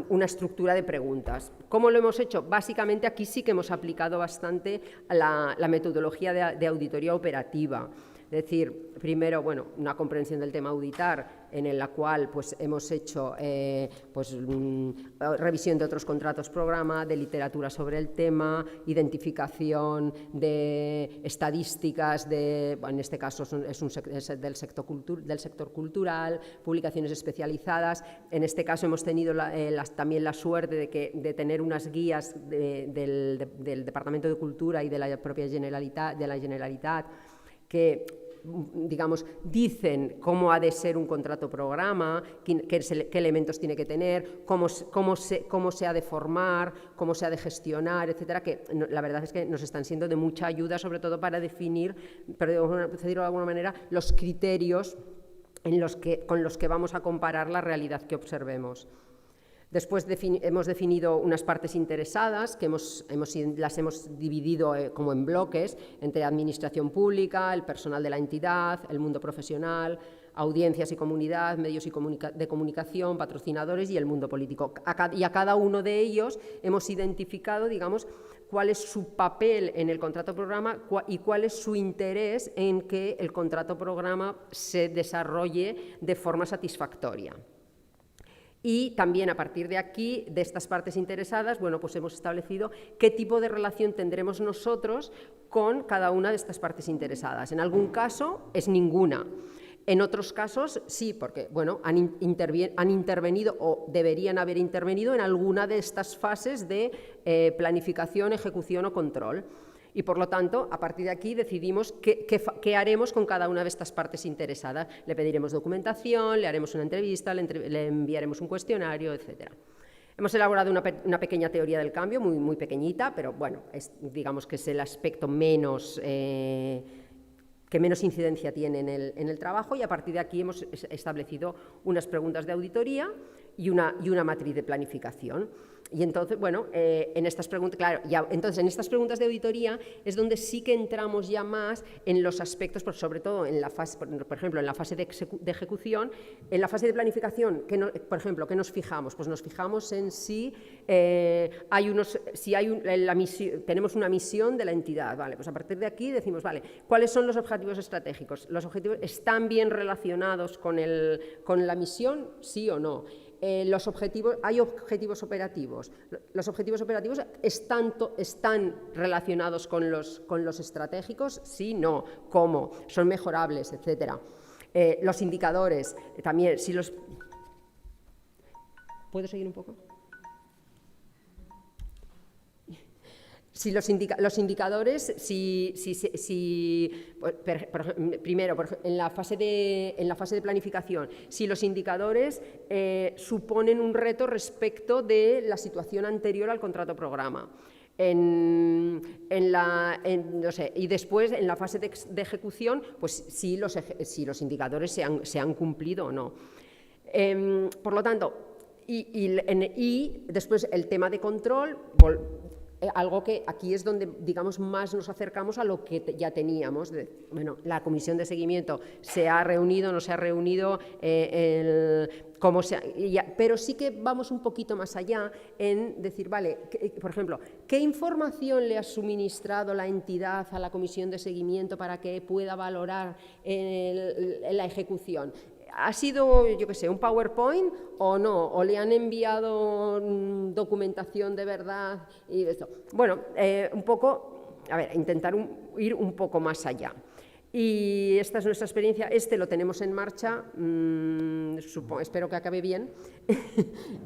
una estructura de preguntas. ¿Cómo lo hemos hecho? Básicamente aquí sí que hemos aplicado bastante la metodología de auditoría operativa. Es decir, primero, bueno, una comprensión del tema auditar, en la cual pues, hemos hecho revisión de otros contratos programa, de literatura sobre el tema, identificación de estadísticas, en este caso es del sector cultural, publicaciones especializadas. En este caso hemos tenido también la suerte de tener unas guías del Departamento de Cultura y de la propia Generalitat, que, digamos, dicen cómo ha de ser un contrato programa, qué elementos tiene que tener, cómo se ha de formar, cómo se ha de gestionar, etcétera, que la verdad es que nos están siendo de mucha ayuda, sobre todo para definir, por decirlo de alguna manera, los criterios con los que vamos a comparar la realidad que observemos. Después hemos definido unas partes interesadas, que las hemos dividido como en bloques, entre administración pública, el personal de la entidad, el mundo profesional, audiencias y comunidad, medios de comunicación, patrocinadores y el mundo político. Y a cada uno de ellos hemos identificado, digamos, cuál es su papel en el contrato programa y cuál es su interés en que el contrato programa se desarrolle de forma satisfactoria. Y también a partir de aquí, de estas partes interesadas, bueno, pues hemos establecido qué tipo de relación tendremos nosotros con cada una de estas partes interesadas. En algún caso es ninguna. En otros casos sí, porque bueno, han intervenido o deberían haber intervenido en alguna de estas fases de planificación, ejecución o control. Y, por lo tanto, a partir de aquí decidimos qué haremos con cada una de estas partes interesadas. Le pediremos documentación, le haremos una entrevista, le enviaremos un cuestionario, etc. Hemos elaborado una pequeña teoría del cambio, muy pequeñita, pero bueno, digamos que es el aspecto que menos incidencia tiene en el trabajo, y a partir de aquí hemos establecido unas preguntas de auditoría y una matriz de planificación. Y entonces, bueno, en estas preguntas, claro, entonces en estas preguntas de auditoría es donde sí que entramos ya más en los aspectos, pues sobre todo en la fase, por ejemplo, en la fase de ejecución, en la fase de planificación, por ejemplo, ¿qué nos fijamos? Pues nos fijamos en si tenemos una misión de la entidad, ¿vale? Pues a partir de aquí decimos, vale, ¿cuáles son los objetivos estratégicos? ¿Los objetivos están bien relacionados con la misión? ¿Sí o no? ¿Hay objetivos operativos? ¿Los objetivos operativos están relacionados con los estratégicos? Sí, no. ¿Cómo? ¿Son mejorables? Etcétera. Los indicadores, también, si los... ¿Puedo seguir un poco? Si los indicadores, primero, en la fase de planificación, si los indicadores suponen un reto respecto de la situación anterior al contrato programa. No sé, y después, en la fase de ejecución, pues si los indicadores se han cumplido o no. Por lo tanto, y después el tema de control, algo que aquí es donde, digamos, más nos acercamos a lo que ya teníamos. Bueno, la comisión de seguimiento se ha reunido, no se ha reunido, pero sí que vamos un poquito más allá en decir, vale, por ejemplo, ¿qué información le ha suministrado la entidad a la comisión de seguimiento para que pueda valorar la ejecución? ¿Ha sido, yo qué sé, un PowerPoint o no? ¿O le han enviado documentación de verdad? Y esto. Bueno, un poco, a ver, intentar ir un poco más allá. Y esta es nuestra experiencia, lo tenemos en marcha, espero que acabe bien.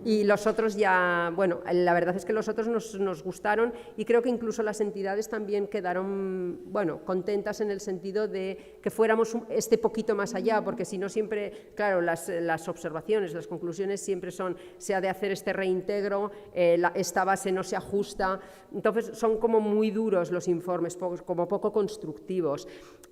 Y los otros ya, bueno, la verdad es que los otros nos gustaron y creo que incluso las entidades también quedaron, bueno, contentas en el sentido de que fuéramos poquito más allá, porque si no siempre, claro, las observaciones, las conclusiones siempre se ha de hacer este reintegro, esta base no se ajusta, entonces son como muy duros los informes, como poco constructivos.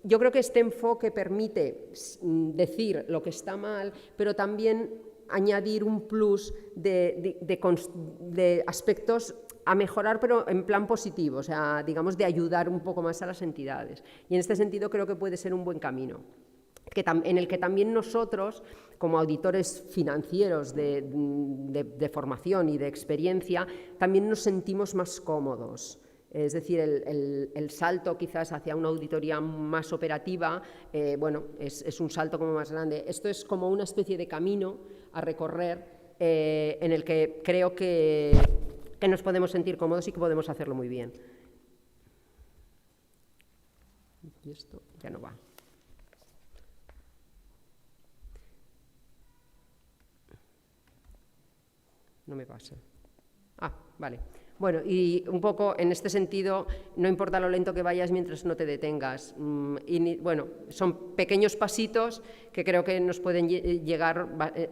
Yo creo que este enfoque permite decir lo que está mal, pero también añadir un plus de aspectos a mejorar, pero en plan positivo, o sea, digamos, de ayudar un poco más a las entidades. Y en este sentido creo que puede ser un buen camino, en el que también nosotros, como auditores financieros de formación y de experiencia, también nos sentimos más cómodos. Es decir, el salto quizás hacia una auditoría más operativa, bueno, es un salto como más grande. Esto es como una especie de camino a recorrer en el que creo que nos podemos sentir cómodos y que podemos hacerlo muy bien. Y esto ya no va. No me pasa. Ah, vale. Bueno, y un poco en este sentido, no importa lo lento que vayas mientras no te detengas. Bueno, son pequeños pasitos que creo que nos pueden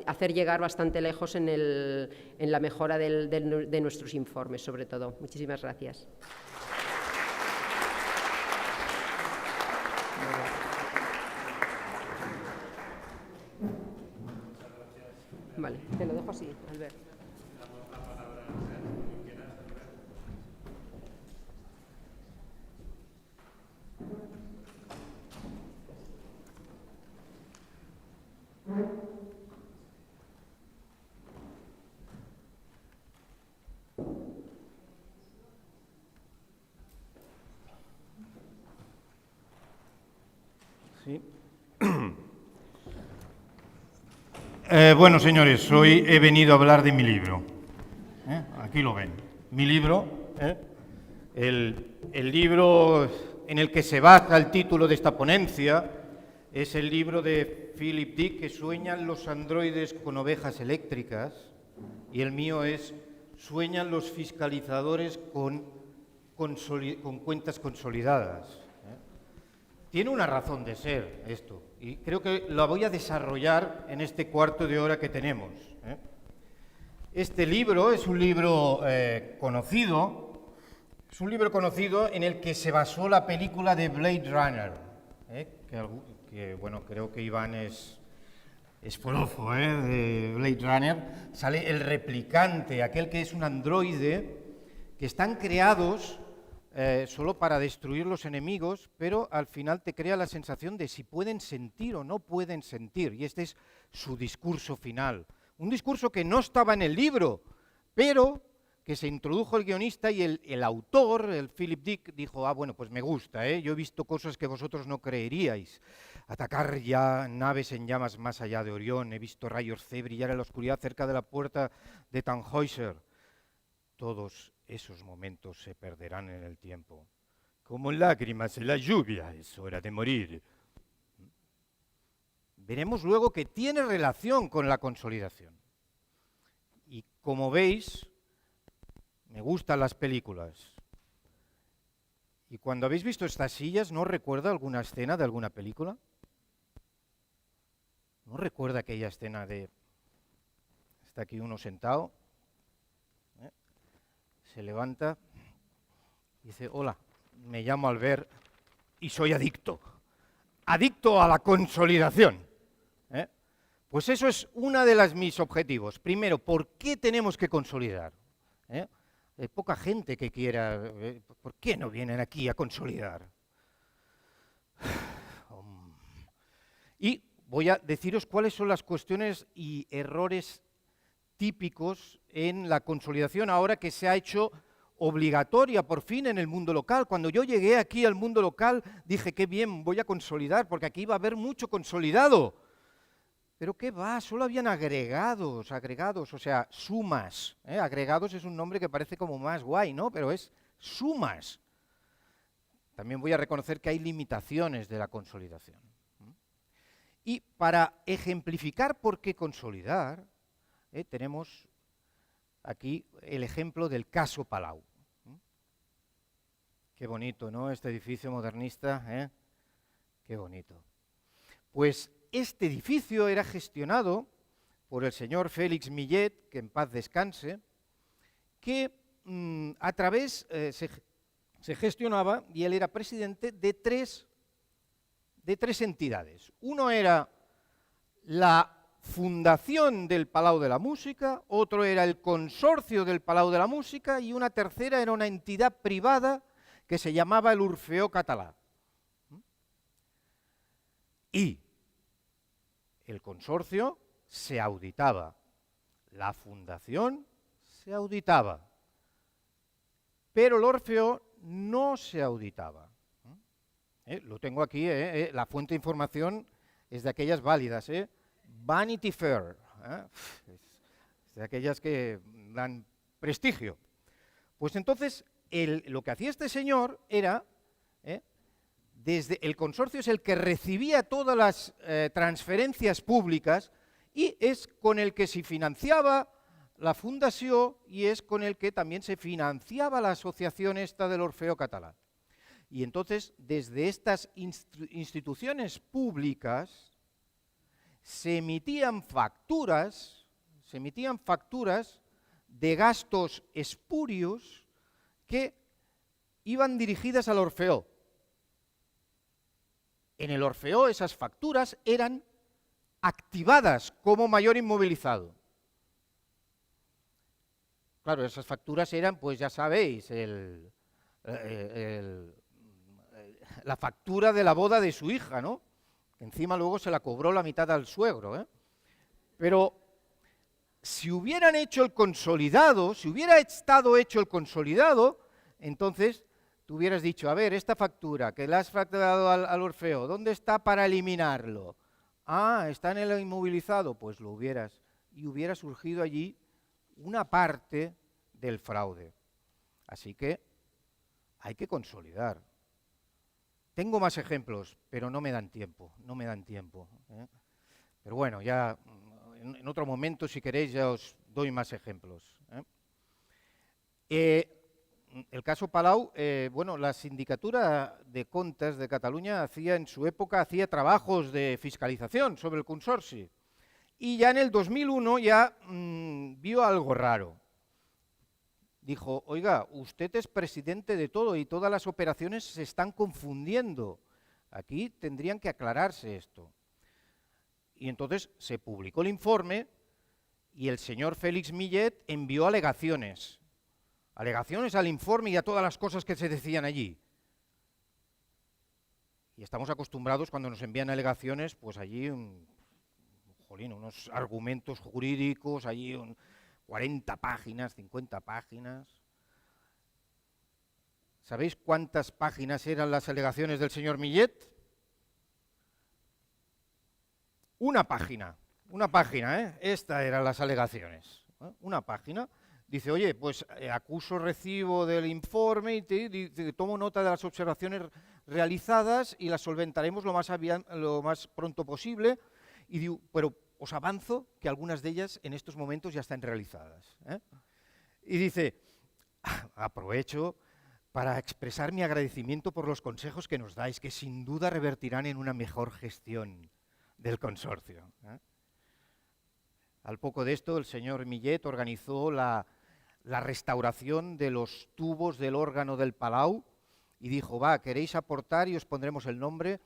hacer llegar bastante lejos en la mejora de nuestros informes, sobre todo. Muchísimas gracias. Vale, te lo dejo así, Albert. Sí. Bueno, señores, hoy he venido a hablar de mi libro. Aquí lo ven. Mi libro, el libro en el que se basa el título de esta ponencia, es el libro de Philip Dick, que sueñan los androides con ovejas eléctricas, y el mío es Sueñan los fiscalizadores con cuentas consolidadas. Tiene una razón de ser esto, y creo que la voy a desarrollar en este cuarto de hora que tenemos. Este libro es un libro conocido, en el que se basó la película de Blade Runner, que bueno, creo que Iván es esforofo, de Blade Runner, sale el replicante, aquel que es un androide, que están creados solo para destruir los enemigos, pero al final te crea la sensación de si pueden sentir o no pueden sentir, y este es su discurso final. Un discurso que no estaba en el libro, pero que se introdujo el guionista y el autor, el Philip Dick, dijo, bueno, pues me gusta, yo he visto cosas que vosotros no creeríais. Atacar ya naves en llamas más allá de Orión, he visto rayos C brillar en la oscuridad cerca de la puerta de Tannhäuser. Todos esos momentos se perderán en el tiempo. Como lágrimas en la lluvia, es hora de morir. Veremos luego que tiene relación con la consolidación. Y como veis, me gustan las películas. Y cuando habéis visto estas sillas, ¿no recuerda alguna escena de alguna película? ¿No recuerda aquella escena de... Está aquí uno sentado, se levanta y dice, hola, me llamo Albert y soy adicto. Adicto a la consolidación. Pues eso es uno de mis objetivos. Primero, ¿por qué tenemos que consolidar? Hay poca gente que quiera... ¿Por qué no vienen aquí a consolidar? Y voy a deciros cuáles son las cuestiones y errores típicos en la consolidación ahora que se ha hecho obligatoria por fin en el mundo local. Cuando yo llegué aquí al mundo local dije, qué bien, voy a consolidar, porque aquí va a haber mucho consolidado. Pero qué va, solo habían agregados, o sea, sumas. Agregados es un nombre que parece como más guay, ¿no? Pero es sumas. También voy a reconocer que hay limitaciones de la consolidación. Y para ejemplificar por qué consolidar, tenemos aquí el ejemplo del Caso Palau. Qué bonito, ¿no? Este edificio modernista, qué bonito. Pues este edificio era gestionado por el señor Félix Millet, que en paz descanse, que a través se gestionaba, y él era presidente de tres entidades. Uno era la Fundación del Palau de la Música, otro era el Consorcio del Palau de la Música y una tercera era una entidad privada que se llamaba el Orfeó Català. Y el consorcio se auditaba, la fundación se auditaba, pero el Orfeó no se auditaba. Lo tengo aquí, la fuente de información es de aquellas válidas, Vanity Fair, es de aquellas que dan prestigio. Pues entonces, lo que hacía este señor era, desde el consorcio es el que recibía todas las transferencias públicas y es con el que se financiaba la fundación y es con el que también se financiaba la asociación esta del Orfeó Català. Y entonces, desde estas instituciones públicas se emitían facturas de gastos espurios que iban dirigidas al Orfeó. En el Orfeó esas facturas eran activadas como mayor inmovilizado. Claro, esas facturas eran, pues ya sabéis, la factura de la boda de su hija, ¿no? Encima luego se la cobró la mitad al suegro, Pero si hubieran hecho el consolidado, si hubiera estado hecho el consolidado, entonces tú hubieras dicho, a ver, esta factura que la has facturado al Orfeó, ¿dónde está para eliminarlo? Ah, está en el inmovilizado, pues lo hubieras. Y hubiera surgido allí una parte del fraude. Así que hay que consolidar. Tengo más ejemplos, pero no me dan tiempo, Pero bueno, ya en otro momento, si queréis, ya os doy más ejemplos. El caso Palau, bueno, la Sindicatura de Comptes de Cataluña en su época hacía trabajos de fiscalización sobre el consorci. Y ya en el 2001 ya vio algo raro. Dijo, oiga, usted es presidente de todo y todas las operaciones se están confundiendo. Aquí tendrían que aclararse esto. Y entonces se publicó el informe y el señor Félix Millet envió alegaciones al informe y a todas las cosas que se decían allí. Y estamos acostumbrados cuando nos envían alegaciones, pues allí unos argumentos jurídicos, allí 40 páginas, 50 páginas. ¿Sabéis cuántas páginas eran las alegaciones del señor Millet? Una página, ¿eh? Estas eran las alegaciones, ¿eh? Una página. Dice, oye, pues acuso recibo del informe y tomo nota de las observaciones realizadas y las solventaremos lo más pronto posible. Y digo, pero os avanzo que algunas de ellas en estos momentos ya están realizadas, ¿eh? Y dice, aprovecho para expresar mi agradecimiento por los consejos que nos dais, que sin duda revertirán en una mejor gestión del consorcio, ¿eh? Al poco de esto, el señor Millet organizó la restauración de los tubos del órgano del Palau y dijo, va, ¿queréis aportar y os pondremos el nombre?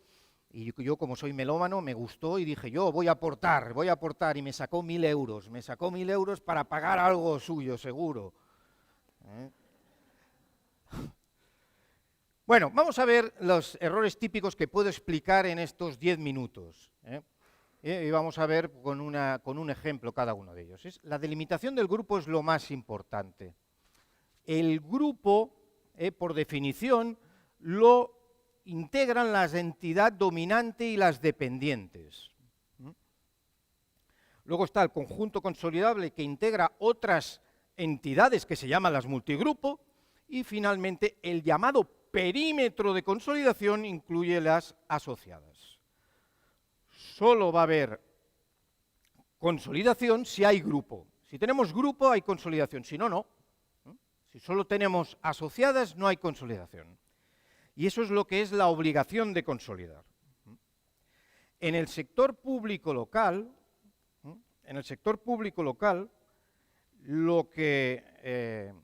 Y yo, como soy melómano, me gustó y dije, yo voy a aportar, y me sacó 1.000 euros. Me sacó 1.000 euros para pagar algo suyo, seguro, ¿eh? Bueno, vamos a ver los errores típicos que puedo explicar en estos 10 minutos, ¿eh? Y vamos a ver con un ejemplo cada uno de ellos. La delimitación del grupo es lo más importante. El grupo, por definición, lo integran las entidades dominantes y las dependientes. Luego está el conjunto consolidable que integra otras entidades que se llaman las multigrupos y finalmente el llamado perímetro de consolidación incluye las asociadas. Solo va a haber consolidación si hay grupo. Si tenemos grupo hay consolidación, si no, no. Si solo tenemos asociadas no hay consolidación. Y eso es lo que es la obligación de consolidar. En el sector público local, lo que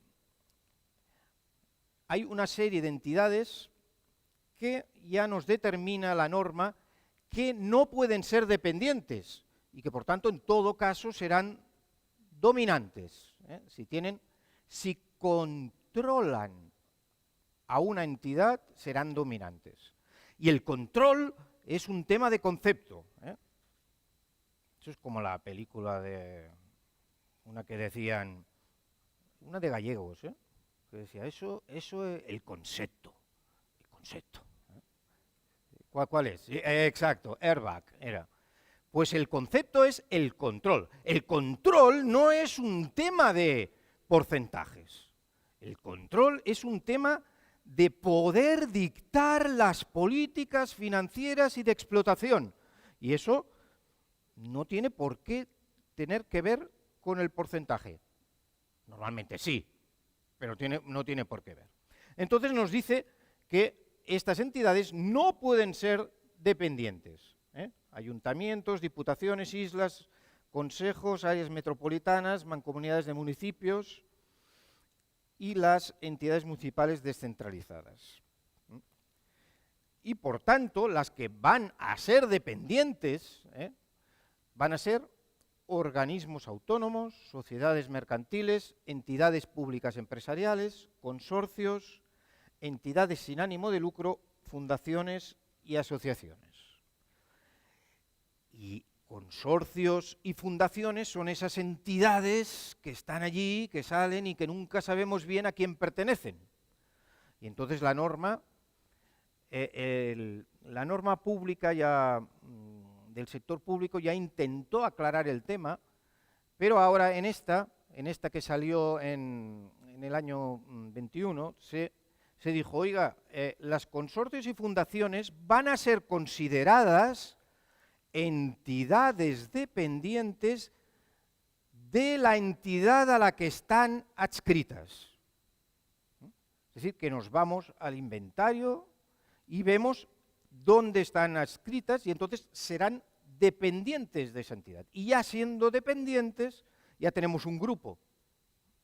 hay una serie de entidades que ya nos determina la norma que no pueden ser dependientes y que por tanto en todo caso serán dominantes, ¿eh? Si controlan a una entidad serán dominantes. Y el control es un tema de concepto, ¿eh? Eso es como la película de una que decían, una de gallegos, ¿eh? Que decía, eso es el concepto. ¿Cuál es? Exacto, Airbag era. Pues el concepto es el control. El control no es un tema de porcentajes. El control es un tema de poder dictar las políticas financieras y de explotación. Y eso no tiene por qué tener que ver con el porcentaje. Normalmente sí, pero no tiene por qué ver. Entonces nos dice que estas entidades no pueden ser dependientes, ¿eh? Ayuntamientos, diputaciones, islas, consejos, áreas metropolitanas, mancomunidades de municipios y las entidades municipales descentralizadas. Y por tanto, las que van a ser dependientes, van a ser organismos autónomos, sociedades mercantiles, entidades públicas empresariales, consorcios, entidades sin ánimo de lucro, fundaciones y asociaciones. Y consorcios y fundaciones son esas entidades que están allí, que salen y que nunca sabemos bien a quién pertenecen. Y entonces la norma, pública ya, del sector público ya intentó aclarar el tema, pero ahora en esta que salió en el año 21, se dijo, oiga, las consorcios y fundaciones van a ser consideradas entidades dependientes de la entidad a la que están adscritas. Es decir, que nos vamos al inventario y vemos dónde están adscritas y entonces serán dependientes de esa entidad. Y ya siendo dependientes, ya tenemos un grupo.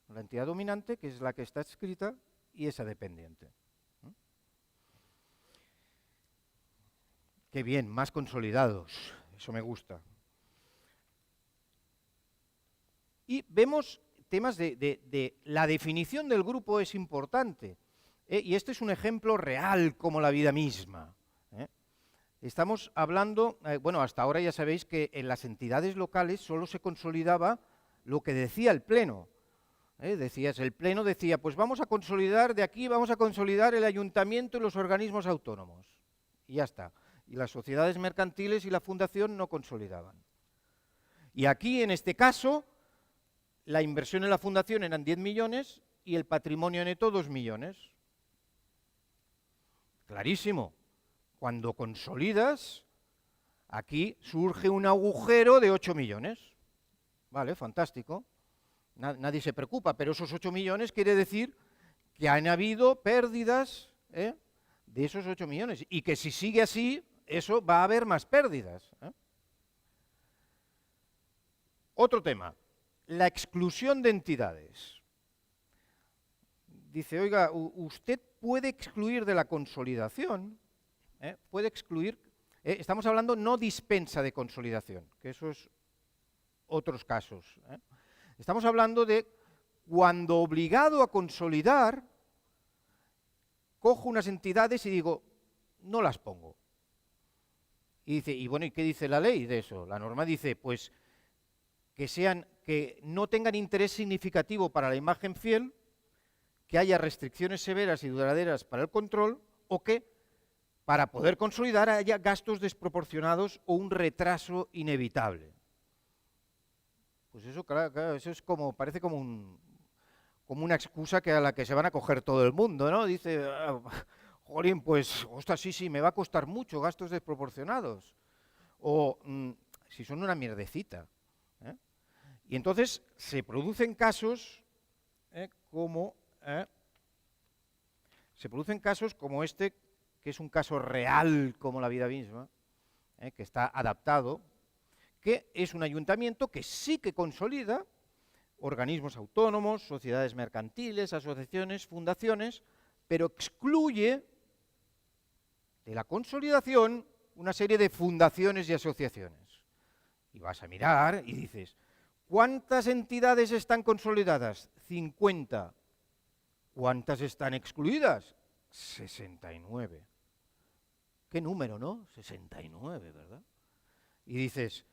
La entidad dominante, que es la que está adscrita, y esa dependiente. Qué bien, más consolidados, eso me gusta. Y vemos temas de la definición del grupo es importante. Y este es un ejemplo real como la vida misma. Estamos hablando, bueno, hasta ahora ya sabéis que en las entidades locales solo se consolidaba lo que decía el Pleno. El Pleno decía, pues vamos a consolidar, de aquí vamos a consolidar el ayuntamiento y los organismos autónomos. Y ya está. Y las sociedades mercantiles y la fundación no consolidaban. Y aquí, en este caso, la inversión en la fundación eran 10 millones y el patrimonio neto 2 millones. Clarísimo. Cuando consolidas, aquí surge un agujero de 8 millones. Vale, fantástico. Nadie se preocupa, pero esos 8 millones quiere decir que han habido pérdidas de esos 8 millones y que si sigue así, eso va a haber más pérdidas. Otro tema, la exclusión de entidades. Dice, oiga, usted puede excluir de la consolidación, puede excluir, estamos hablando no dispensa de consolidación, que eso es otros casos. Estamos hablando de cuando obligado a consolidar, cojo unas entidades y digo, no las pongo. Y dice, y bueno, ¿y qué dice la ley de eso? La norma dice, pues, que no tengan interés significativo para la imagen fiel, que haya restricciones severas y duraderas para el control, o que, para poder consolidar, haya gastos desproporcionados o un retraso inevitable. Pues eso, claro, eso es como, parece como una excusa a la que se van a coger todo el mundo, ¿no? Dice, jolín, pues, ostras, sí, me va a costar mucho, gastos desproporcionados. O si son una mierdecita. Y entonces se producen casos como este, que es un caso real como la vida misma, que está adaptado, que es un ayuntamiento que sí que consolida organismos autónomos, sociedades mercantiles, asociaciones, fundaciones, pero excluye de la consolidación una serie de fundaciones y asociaciones. Y vas a mirar y dices, ¿cuántas entidades están consolidadas? 50. ¿Cuántas están excluidas? 69. ¿Qué número, no? 69, ¿verdad? Y dices,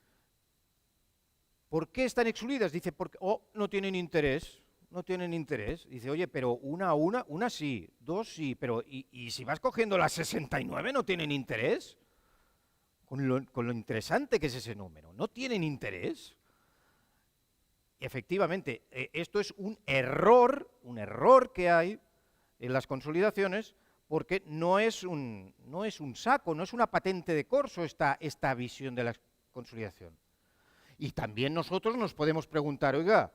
¿por qué están excluidas? Dice, porque no tienen interés. No tienen interés. Dice, oye, pero una sí, dos sí, pero ¿y si vas cogiendo las 69 no tienen interés? Con lo interesante que es ese número. ¿No tienen interés? Efectivamente, esto es un error que hay en las consolidaciones, porque no es un saco, no es una patente de corso esta visión de la consolidación. Y también nosotros nos podemos preguntar, oiga,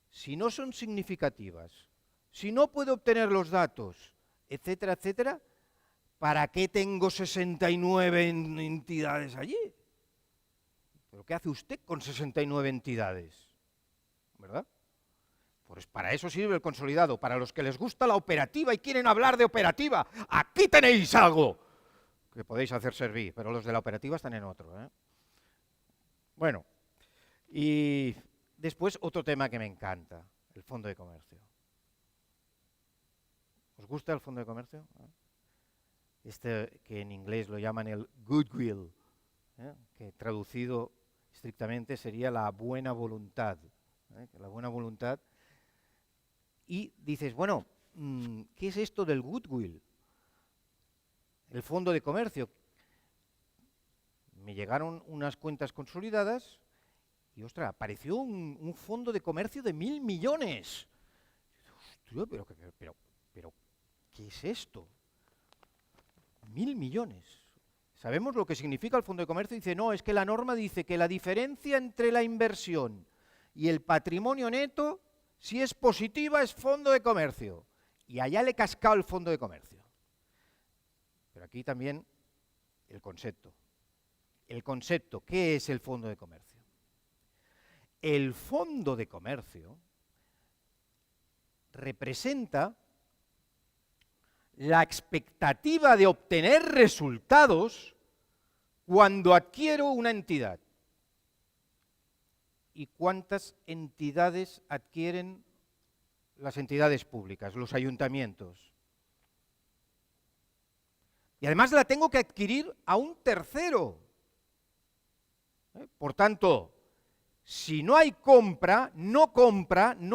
si no son significativas, si no puedo obtener los datos, etcétera, etcétera, ¿para qué tengo 69 entidades allí? ¿Pero qué hace usted con 69 entidades? ¿Verdad? Pues para eso sirve el consolidado, para los que les gusta la operativa y quieren hablar de operativa. Aquí tenéis algo que podéis hacer servir, pero los de la operativa están en otro. Bueno, y después otro tema que me encanta, el fondo de comercio. ¿Os gusta el fondo de comercio? Este que en inglés lo llaman el goodwill, que traducido estrictamente sería la buena voluntad. La buena voluntad. Y dices, bueno, ¿qué es esto del goodwill? El fondo de comercio. Me llegaron unas cuentas consolidadas y, ostras, apareció un fondo de comercio de 1.000 millones. Hostia, pero, ¿qué es esto? 1.000 millones. ¿Sabemos lo que significa el fondo de comercio? Dice, no, es que la norma dice que la diferencia entre la inversión y el patrimonio neto, si es positiva, es fondo de comercio. Y allá le he cascado el fondo de comercio. Pero aquí también el concepto. El concepto, ¿qué es el fondo de comercio? El fondo de comercio representa la expectativa de obtener resultados cuando adquiero una entidad. y cuántas entidades adquieren las entidades públicas, los ayuntamientos. Y además la tengo que adquirir a un tercero. Por tanto, si no hay compra, no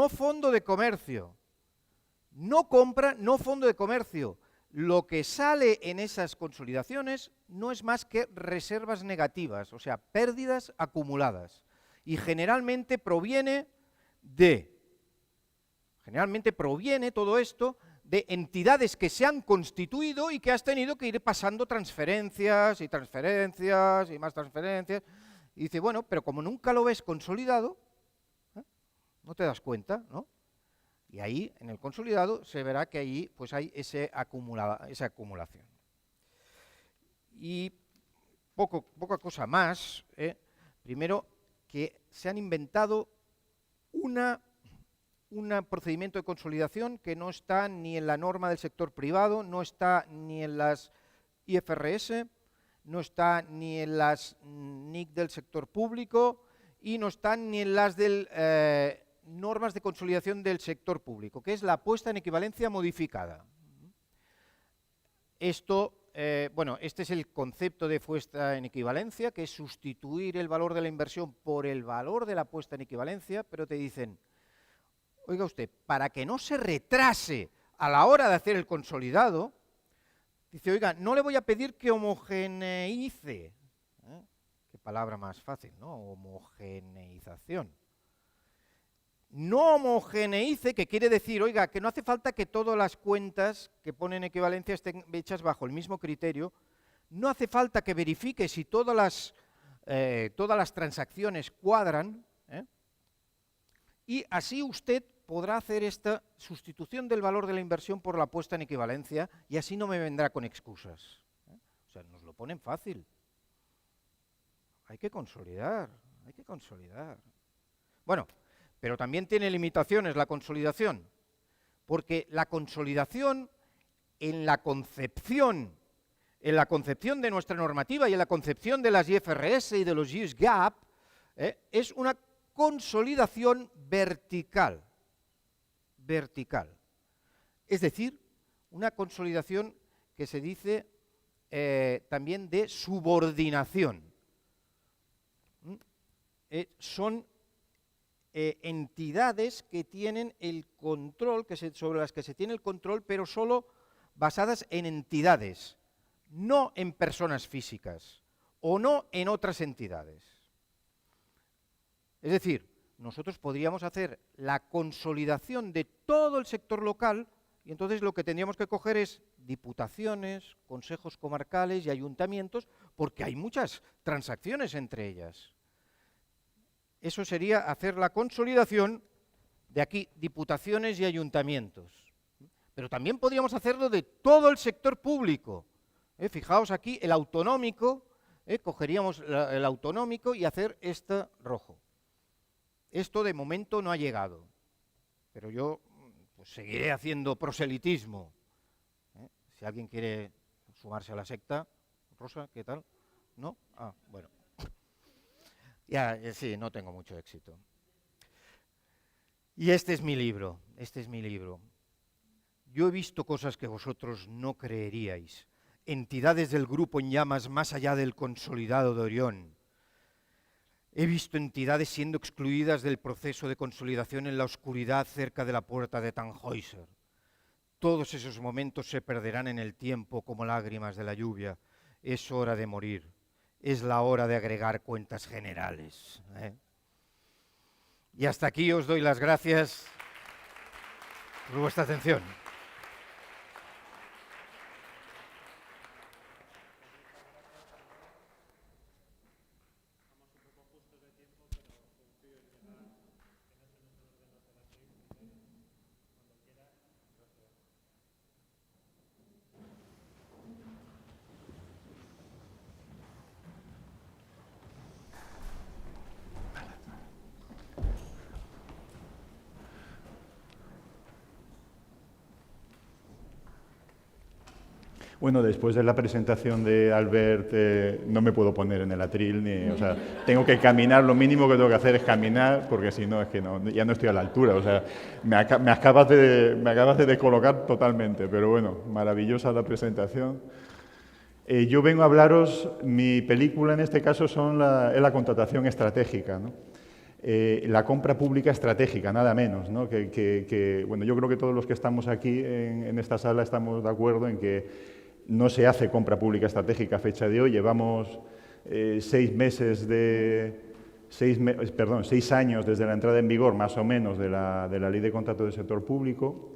fondo de comercio. No compra, no fondo de comercio. Lo que sale en esas consolidaciones no es más que reservas negativas, o sea, pérdidas acumuladas. Y generalmente proviene todo esto de entidades que se han constituido y que has tenido que ir pasando transferencias y transferencias y más transferencias. Y dice, bueno, pero como nunca lo ves consolidado, no te das cuenta, ¿no? Y ahí, en el consolidado, se verá que ahí pues hay esa acumulación. Y poca cosa más. Primero, que se han inventado un procedimiento de consolidación que no está ni en la norma del sector privado, no está ni en las IFRS, no está ni en las NIC del sector público y no está ni en las normas de consolidación del sector público, que es la puesta en equivalencia modificada. Este es el concepto de puesta en equivalencia, que es sustituir el valor de la inversión por el valor de la puesta en equivalencia, pero te dicen, oiga usted, para que no se retrase a la hora de hacer el consolidado, dice, oiga, no le voy a pedir que homogeneice. Qué palabra más fácil, ¿no? Homogeneización. No homogeneice, que quiere decir, oiga, que no hace falta que todas las cuentas que ponen equivalencia estén hechas bajo el mismo criterio, no hace falta que verifique si todas las transacciones cuadran, y así usted podrá hacer esta sustitución del valor de la inversión por la puesta en equivalencia y así no me vendrá con excusas. O sea, nos lo ponen fácil. Hay que consolidar, hay que consolidar. Bueno, pero también tiene limitaciones la consolidación, porque la consolidación en la concepción de nuestra normativa y en la concepción de las IFRS y de los US GAAP, es una consolidación vertical. Es decir, una consolidación que se dice también de subordinación. Son entidades que tienen el control, sobre las que se tiene el control, pero solo basadas en entidades, no en personas físicas o no en otras entidades. Es decir, nosotros podríamos hacer la consolidación de todo el sector local y entonces lo que tendríamos que coger es diputaciones, consejos comarcales y ayuntamientos, porque hay muchas transacciones entre ellas. Eso sería hacer la consolidación de aquí, diputaciones y ayuntamientos. Pero también podríamos hacerlo de todo el sector público. Fijaos aquí, el autonómico, cogeríamos el autonómico y hacer este rojo. Esto de momento no ha llegado, pero yo pues, seguiré haciendo proselitismo. Si alguien quiere sumarse a la secta, Rosa, ¿qué tal? ¿No? Ah, bueno. Ya, sí, no tengo mucho éxito. Y este es mi libro. Yo he visto cosas que vosotros no creeríais. Entidades del grupo en llamas más allá del consolidado de Orión. He visto entidades siendo excluidas del proceso de consolidación en la oscuridad cerca de la puerta de Tannhäuser. Todos esos momentos se perderán en el tiempo como lágrimas de la lluvia. Es hora de morir. Es la hora de agregar cuentas generales. Y hasta aquí os doy las gracias por vuestra atención. Bueno, después de la presentación de Albert no me puedo poner en el atril, o sea, tengo que caminar, lo mínimo que tengo que hacer es caminar, porque si no, es que no, ya no estoy a la altura, o sea, me acabas de descolocar totalmente, pero bueno, maravillosa la presentación. Yo vengo a hablaros, mi película en este caso es la contratación estratégica, ¿no? La compra pública estratégica, nada menos, ¿no? Bueno, yo creo que todos los que estamos aquí en esta sala estamos de acuerdo en que no se hace compra pública estratégica a fecha de hoy. Llevamos 6 años desde la entrada en vigor, más o menos, de la Ley de Contratos del Sector Público,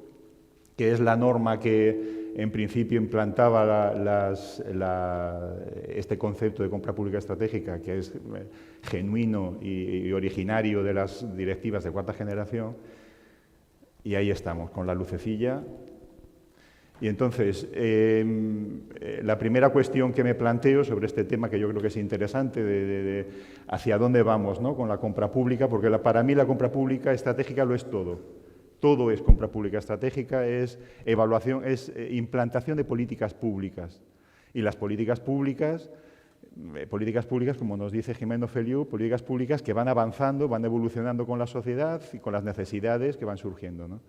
que es la norma que en principio implantaba este concepto de compra pública estratégica, que es genuino y originario de las directivas de cuarta generación. Y ahí estamos, con la lucecilla. Y entonces, la primera cuestión que me planteo sobre este tema, que yo creo que es interesante, de hacia dónde vamos, ¿no?, con la compra pública, porque para mí la compra pública estratégica lo es todo. Todo es compra pública estratégica, es evaluación, es implantación de políticas públicas. Y las políticas públicas, como nos dice Jimeno Feliu, políticas públicas que van avanzando, van evolucionando con la sociedad y con las necesidades que van surgiendo, ¿no?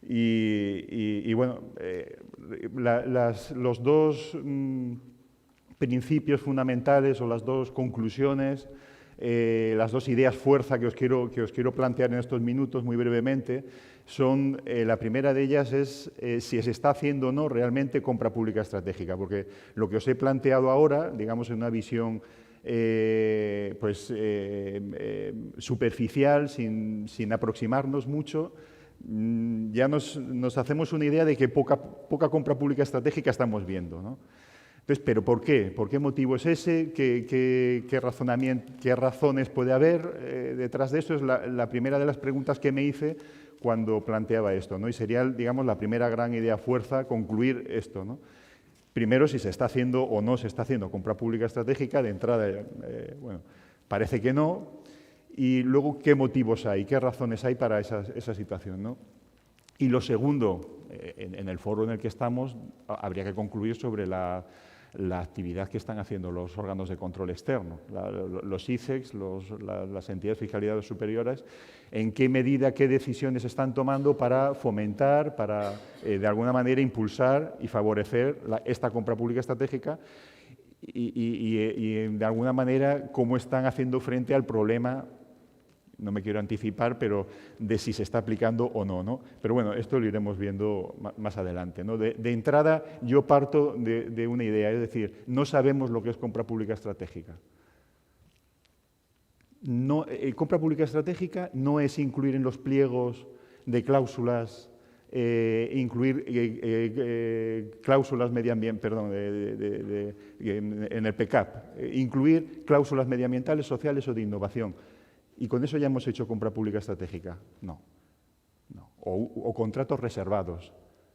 Y bueno, los dos principios fundamentales o las dos conclusiones, las dos ideas fuerza que os quiero plantear en estos minutos muy brevemente son, la primera de ellas es si se está haciendo o no realmente compra pública estratégica, porque lo que os he planteado ahora, digamos en una visión superficial, sin aproximarnos mucho, ya nos hacemos una idea de que poca compra pública estratégica estamos viendo, ¿no? Entonces, ¿pero por qué? ¿Por qué motivo es ese? ¿Qué razones puede haber detrás de eso? Es la primera de las preguntas que me hice cuando planteaba esto, ¿no? Y sería, digamos, la primera gran idea fuerza, concluir esto, ¿no? Primero, si se está haciendo o no se está haciendo compra pública estratégica, de entrada, bueno, parece que no. Y luego, ¿qué motivos hay? ¿Qué razones hay para esa situación, ¿no? Y lo segundo, en el foro en el que estamos, habría que concluir sobre la actividad que están haciendo los órganos de control externo, los ICEX, las entidades de fiscalidad superiores, en qué medida, qué decisiones están tomando para fomentar, para de alguna manera impulsar y favorecer esta compra pública estratégica y de alguna manera cómo están haciendo frente al problema. No me quiero anticipar, pero de si se está aplicando o no, ¿no? Pero bueno, esto lo iremos viendo más adelante, ¿no? De entrada, yo parto de una idea, es decir, no sabemos lo que es compra pública estratégica. Compra pública estratégica no es incluir en los pliegos de cláusulas, cláusulas en el PECAP, incluir cláusulas medioambientales, sociales o de innovación. ¿Y con eso ya hemos hecho compra pública estratégica? No. O contratos reservados.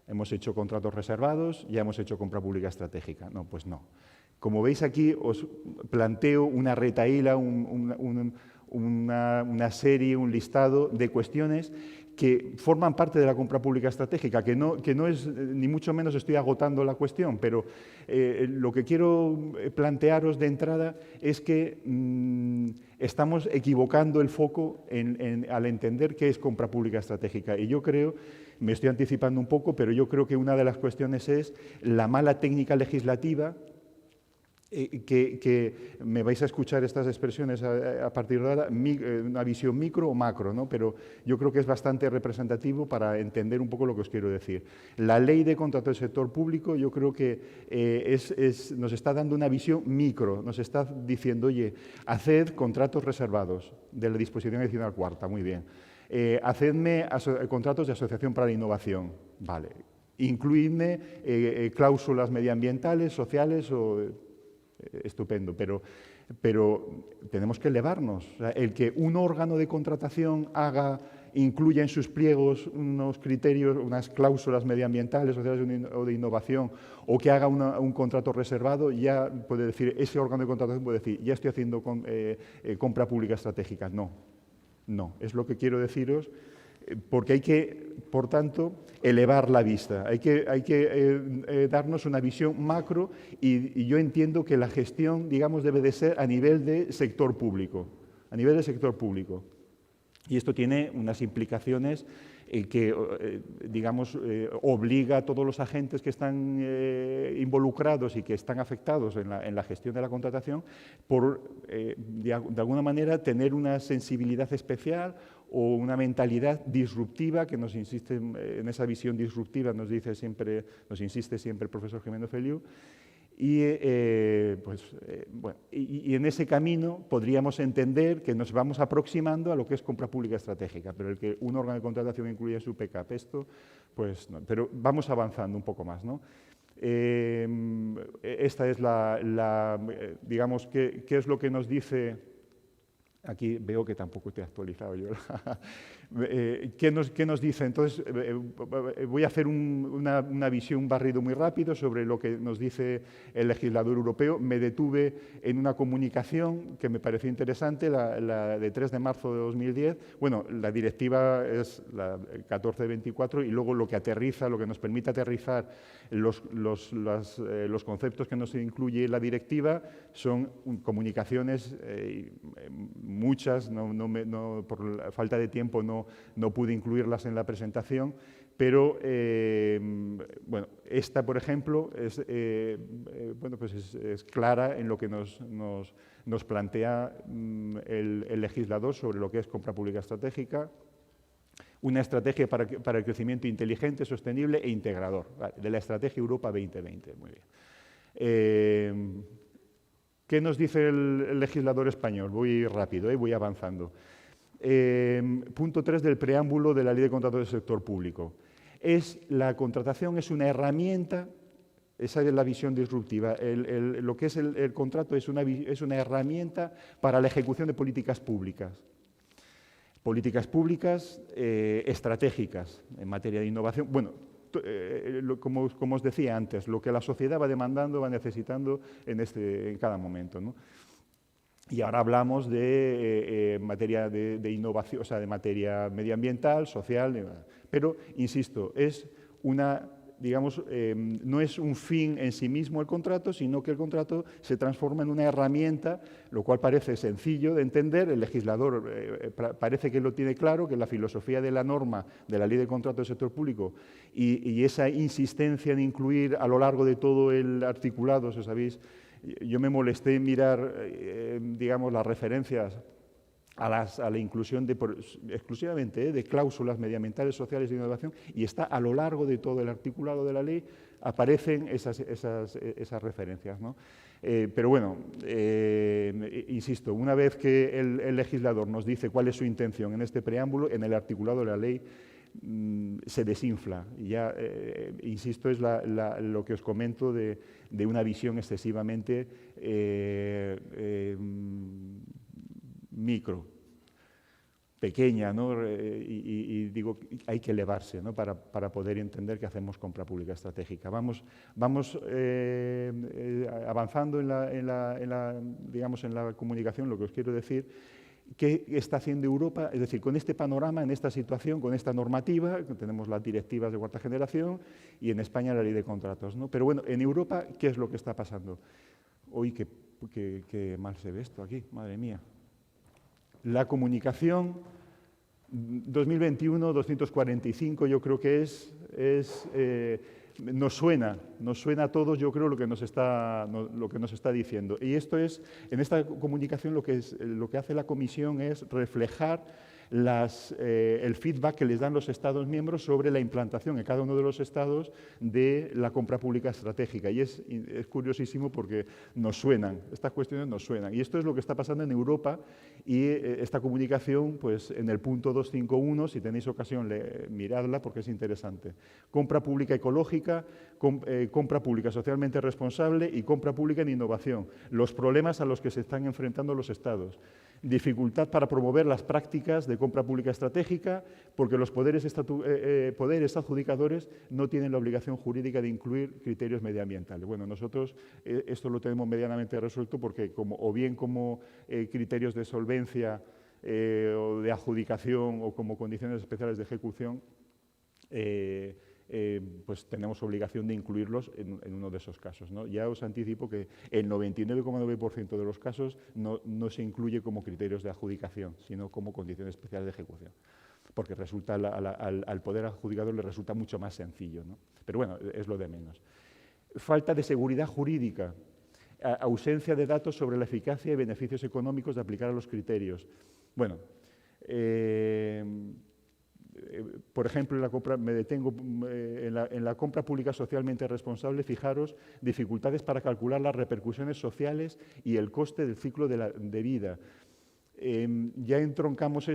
Hemos hecho contratos reservados, ya hemos hecho compra pública estratégica. No, pues no. Como veis aquí, os planteo una retahíla, una serie, un listado de cuestiones que forman parte de la compra pública estratégica, que no es, ni mucho menos estoy agotando la cuestión, pero lo que quiero plantearos de entrada es que estamos equivocando el foco al entender qué es compra pública estratégica. Y yo creo, me estoy anticipando un poco, pero yo creo que una de las cuestiones es la mala técnica legislativa, que me vais a escuchar estas expresiones a partir de ahora, una visión micro o macro, ¿no? Pero yo creo que es bastante representativo para entender un poco lo que os quiero decir. La Ley de Contratos del Sector Público yo creo que nos está dando una visión micro, nos está diciendo, oye, haced contratos reservados de la disposición adicional cuarta, muy bien. Hacedme contratos de asociación para la innovación, vale. Incluidme cláusulas medioambientales, sociales o... Estupendo, pero tenemos que elevarnos. O sea, el que un órgano de contratación incluya en sus pliegos unos criterios, unas cláusulas medioambientales, sociales o de innovación, o que haga un contrato reservado, ya puede decir, ese órgano de contratación puede decir, ya estoy haciendo compra pública estratégica. No, es lo que quiero deciros. porque hay que, por tanto, elevar la vista. Hay que darnos una visión macro y yo entiendo que la gestión, digamos, debe de ser a nivel de sector público. A nivel de sector público. Y esto tiene unas implicaciones que, digamos, obliga a todos los agentes que están involucrados y que están afectados en la gestión de la contratación por, de alguna manera, tener una sensibilidad especial o una mentalidad disruptiva que nos insiste en esa visión disruptiva, nos insiste siempre el profesor Gimeno Feliu. Y, bueno, y en ese camino podríamos entender que nos vamos aproximando a lo que es compra pública estratégica, pero el que un órgano de contratación incluya en su PCAP esto, pues no. Pero vamos avanzando un poco más, ¿no? Esta es digamos, ¿qué es lo que nos dice? Aquí veo que tampoco te he actualizado yo. ¿Qué nos dice? Entonces, voy a hacer una visión, un barrido muy rápido sobre lo que nos dice el legislador europeo. Me detuve en una comunicación que me pareció interesante, la de 3 de marzo de 2010. Bueno, la directiva es la 1424 y luego lo que aterriza, lo que nos permite aterrizar los conceptos que nos incluye la directiva son comunicaciones, muchas, por la falta de tiempo no pude incluirlas en la presentación, pero bueno, esta, por ejemplo, bueno, pues es clara en lo que nos plantea el legislador sobre lo que es compra pública estratégica. Una estrategia para el crecimiento inteligente, sostenible e integrador, de la Estrategia Europa 2020. Muy bien. ¿Qué nos dice el legislador español? Voy rápido, voy avanzando. Punto 3 del preámbulo de la Ley de Contratos del Sector Público. La contratación es una herramienta, esa es la visión disruptiva. Lo que es el contrato es una herramienta para la ejecución de políticas públicas. Políticas públicas estratégicas en materia de innovación. Bueno, como os decía antes, lo que la sociedad va demandando, va necesitando en cada momento, ¿no? Y ahora hablamos de materia de innovación, o sea, de materia medioambiental, social, pero, insisto, es digamos, no es un fin en sí mismo el contrato, sino que el contrato se transforma en una herramienta, lo cual parece sencillo de entender. El legislador parece que lo tiene claro, que la filosofía de la norma de la Ley de Contrato del Sector Público y esa insistencia en incluir a lo largo de todo el articulado, si sabéis, yo me molesté en mirar, digamos, las referencias a la inclusión exclusivamente de cláusulas medioambientales, sociales de innovación, y está a lo largo de todo el articulado de la ley, aparecen esas referencias, ¿no? Pero bueno, insisto, una vez que el legislador nos dice cuál es su intención en este preámbulo, en el articulado de la ley se desinfla. Y ya, insisto, es lo que os comento de una visión excesivamente micro, pequeña, ¿no? Y digo, hay que elevarse, ¿no? para poder entender que hacemos compra pública estratégica. Vamos avanzando digamos, en la comunicación. Lo que os quiero decir, ¿qué está haciendo Europa? Es decir, con este panorama, en esta situación, con esta normativa, tenemos las directivas de cuarta generación y en España la ley de contratos, ¿no? Pero bueno, en Europa, ¿qué es lo que está pasando? Uy, qué mal se ve esto aquí, madre mía. La comunicación 2021-245 yo creo que nos suena a todos, yo creo, lo que nos está diciendo. Y esto es, en esta comunicación lo que hace la Comisión es reflejar el feedback que les dan los Estados miembros sobre la implantación en cada uno de los Estados de la compra pública estratégica. Y es curiosísimo porque estas cuestiones nos suenan. Y esto es lo que está pasando en Europa y esta comunicación, pues en el punto 251, si tenéis ocasión, miradla porque es interesante. Compra pública ecológica, compra pública socialmente responsable y compra pública en innovación. Los problemas a los que se están enfrentando los Estados. Dificultad para promover las prácticas de compra pública estratégica porque los poderes adjudicadores no tienen la obligación jurídica de incluir criterios medioambientales. Bueno, nosotros esto lo tenemos medianamente resuelto porque o bien como criterios de solvencia o de adjudicación o como condiciones especiales de ejecución, pues tenemos obligación de incluirlos en uno de esos casos, ¿no? Ya os anticipo que el 99,9% de los casos no se incluye como criterios de adjudicación, sino como condiciones especiales de ejecución, porque resulta al poder adjudicador le resulta mucho más sencillo, ¿no? Pero bueno, es lo de menos. Falta de seguridad jurídica, ausencia de datos sobre la eficacia y beneficios económicos de aplicar a los criterios. Bueno, por ejemplo, me detengo en la compra pública socialmente responsable. Fijaros, dificultades para calcular las repercusiones sociales y el coste del ciclo de vida. Ya entroncamos,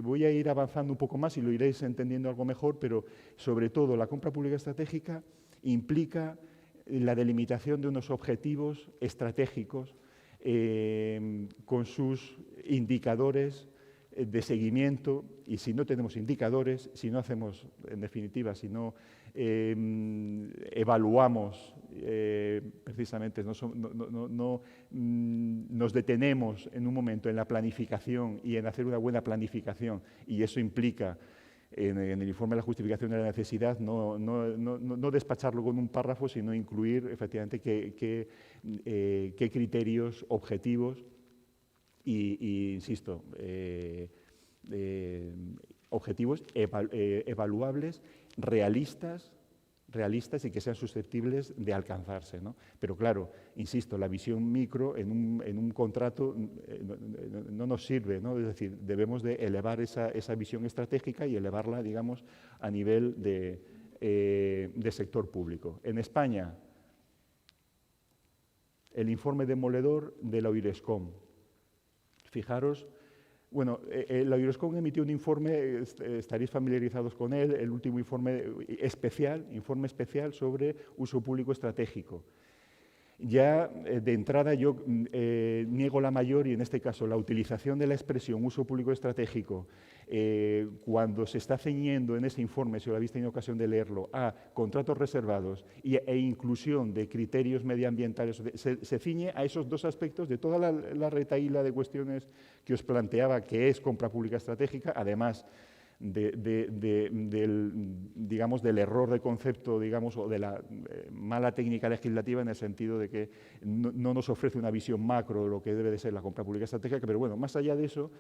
voy a ir avanzando un poco más y lo iréis entendiendo algo mejor, pero sobre todo la compra pública estratégica implica la delimitación de unos objetivos estratégicos con sus indicadores de seguimiento, y si no tenemos indicadores, si no hacemos, en definitiva, si no evaluamos, precisamente nos detenemos en un momento en la planificación y en hacer una buena planificación, y eso implica en el informe de la justificación de la necesidad no despacharlo con un párrafo, sino incluir efectivamente qué criterios objetivos y insisto, objetivos evaluables, realistas y que sean susceptibles de alcanzarse, ¿no? Pero claro, insisto, la visión micro en un contrato no nos sirve, ¿no? Es decir, debemos de elevar esa visión estratégica y elevarla, digamos, a nivel de sector público. En España, el informe demoledor de la Oirescom. Fijaros, bueno, la Oirescom emitió un informe, estaréis familiarizados con él, el último informe especial sobre uso público estratégico. Ya de entrada yo niego la mayor, y en este caso la utilización de la expresión uso público estratégico cuando se está ceñiendo en ese informe, si lo habéis tenido ocasión de leerlo, a contratos reservados e inclusión de criterios medioambientales, se ciñe a esos dos aspectos de toda la retahíla de cuestiones que os planteaba que es compra pública estratégica, además digamos, del error de concepto, digamos, o de la mala técnica legislativa, en el sentido de que no nos ofrece una visión macro de lo que debe de ser la compra pública estratégica, pero bueno, más allá de eso,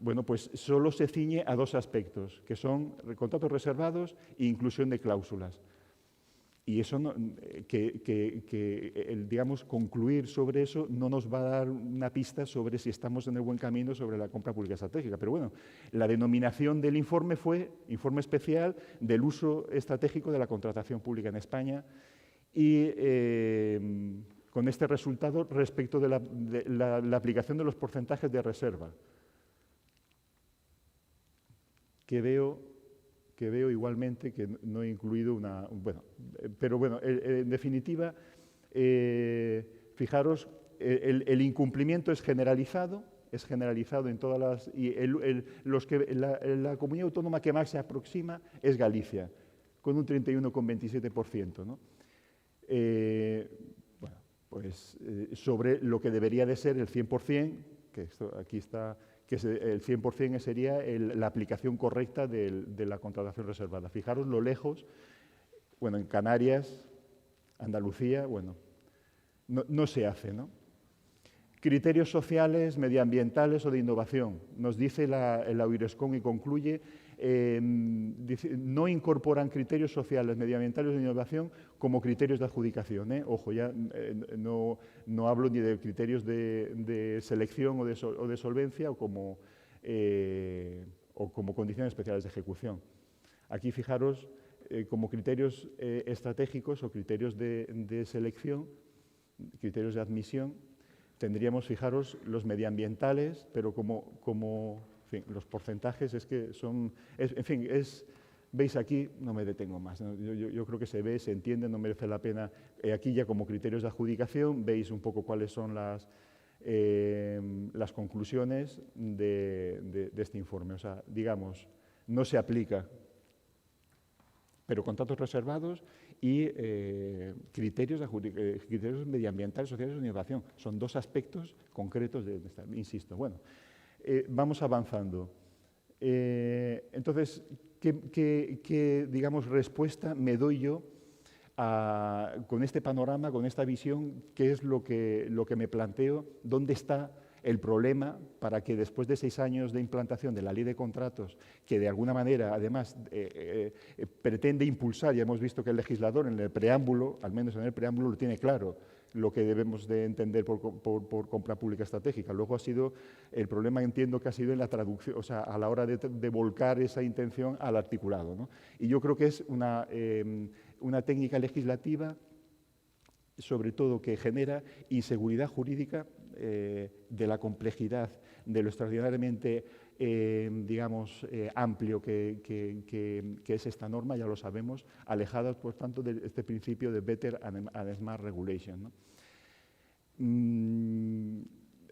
bueno, pues solo se ciñe a dos aspectos, que son contratos reservados e inclusión de cláusulas. Y eso, digamos, concluir sobre eso no nos va a dar una pista sobre si estamos en el buen camino sobre la compra pública estratégica. Pero bueno, la denominación del informe fue Informe Especial del Uso Estratégico de la Contratación Pública en España, y con este resultado respecto de la aplicación de los porcentajes de reserva, que veo igualmente que no he incluido una... Bueno, pero bueno, en definitiva, fijaros, el incumplimiento es generalizado en todas las... Y la comunidad autónoma que más se aproxima es Galicia, con un 31,27%, ¿no? Bueno, pues sobre lo que debería de ser el 100%, que esto aquí está... que el 100% sería la aplicación correcta de la contratación reservada. Fijaros lo lejos, bueno, en Canarias, Andalucía, bueno, no se hace, ¿no? Criterios sociales, medioambientales o de innovación. Nos dice la Oirescom y concluye, no incorporan criterios sociales, medioambientales o de innovación como criterios de adjudicación, ¿eh? Ojo, ya no hablo ni de criterios de selección o de solvencia o como condiciones especiales de ejecución. Aquí fijaros como criterios estratégicos o criterios de selección, criterios de admisión, tendríamos, fijaros, los medioambientales, pero como en fin, los porcentajes es que son... en fin, veis aquí, no me detengo más, ¿no? Yo creo que se ve, se entiende, no merece la pena. Aquí ya como criterios de adjudicación veis un poco cuáles son las conclusiones de este informe. O sea, digamos, no se aplica pero contratos reservados y criterios medioambientales, sociales de innovación. Son dos aspectos concretos de esta, insisto. Bueno, vamos avanzando. Entonces, ¿qué digamos, respuesta me doy yo con este panorama, con esta visión? ¿Qué es lo que me planteo? ¿Dónde está el problema para que después de 6 años de implantación de la ley de contratos, que de alguna manera, además, pretende impulsar, ya hemos visto que el legislador en el preámbulo, al menos en el preámbulo, lo tiene claro, lo que debemos de entender por compra pública estratégica. Luego ha sido, el problema entiendo que ha sido en la traducción, o sea, a la hora de volcar esa intención al articulado, ¿no? Y yo creo que es una técnica legislativa, sobre todo, que genera inseguridad jurídica de la complejidad, de lo extraordinariamente, digamos, amplio que es esta norma, ya lo sabemos, alejadas, por tanto, de este principio de Better and Smart Regulation, ¿no?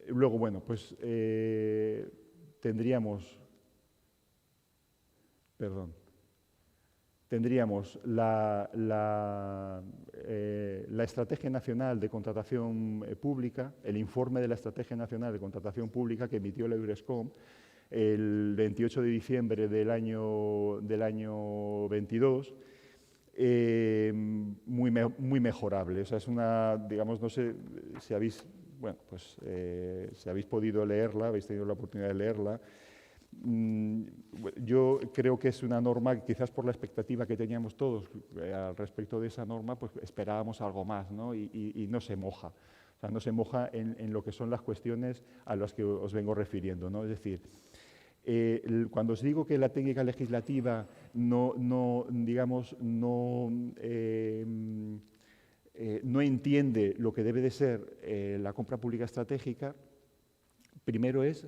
Luego, bueno, pues tendríamos la Estrategia Nacional de Contratación Pública, el informe de la Estrategia Nacional de Contratación Pública que emitió la Eurescom el 28 de diciembre del año 22, muy mejorable. O sea, es una, digamos, no sé si habéis, bueno, pues, si habéis podido leerla, habéis tenido la oportunidad de leerla. Yo creo que es una norma, quizás por la expectativa que teníamos todos al respecto de esa norma, pues esperábamos algo más, ¿no? Y no se moja. O sea, no se moja en lo que son las cuestiones a las que os vengo refiriendo, ¿no? Es decir, cuando os digo que la técnica legislativa no entiende lo que debe de ser la compra pública estratégica, primero es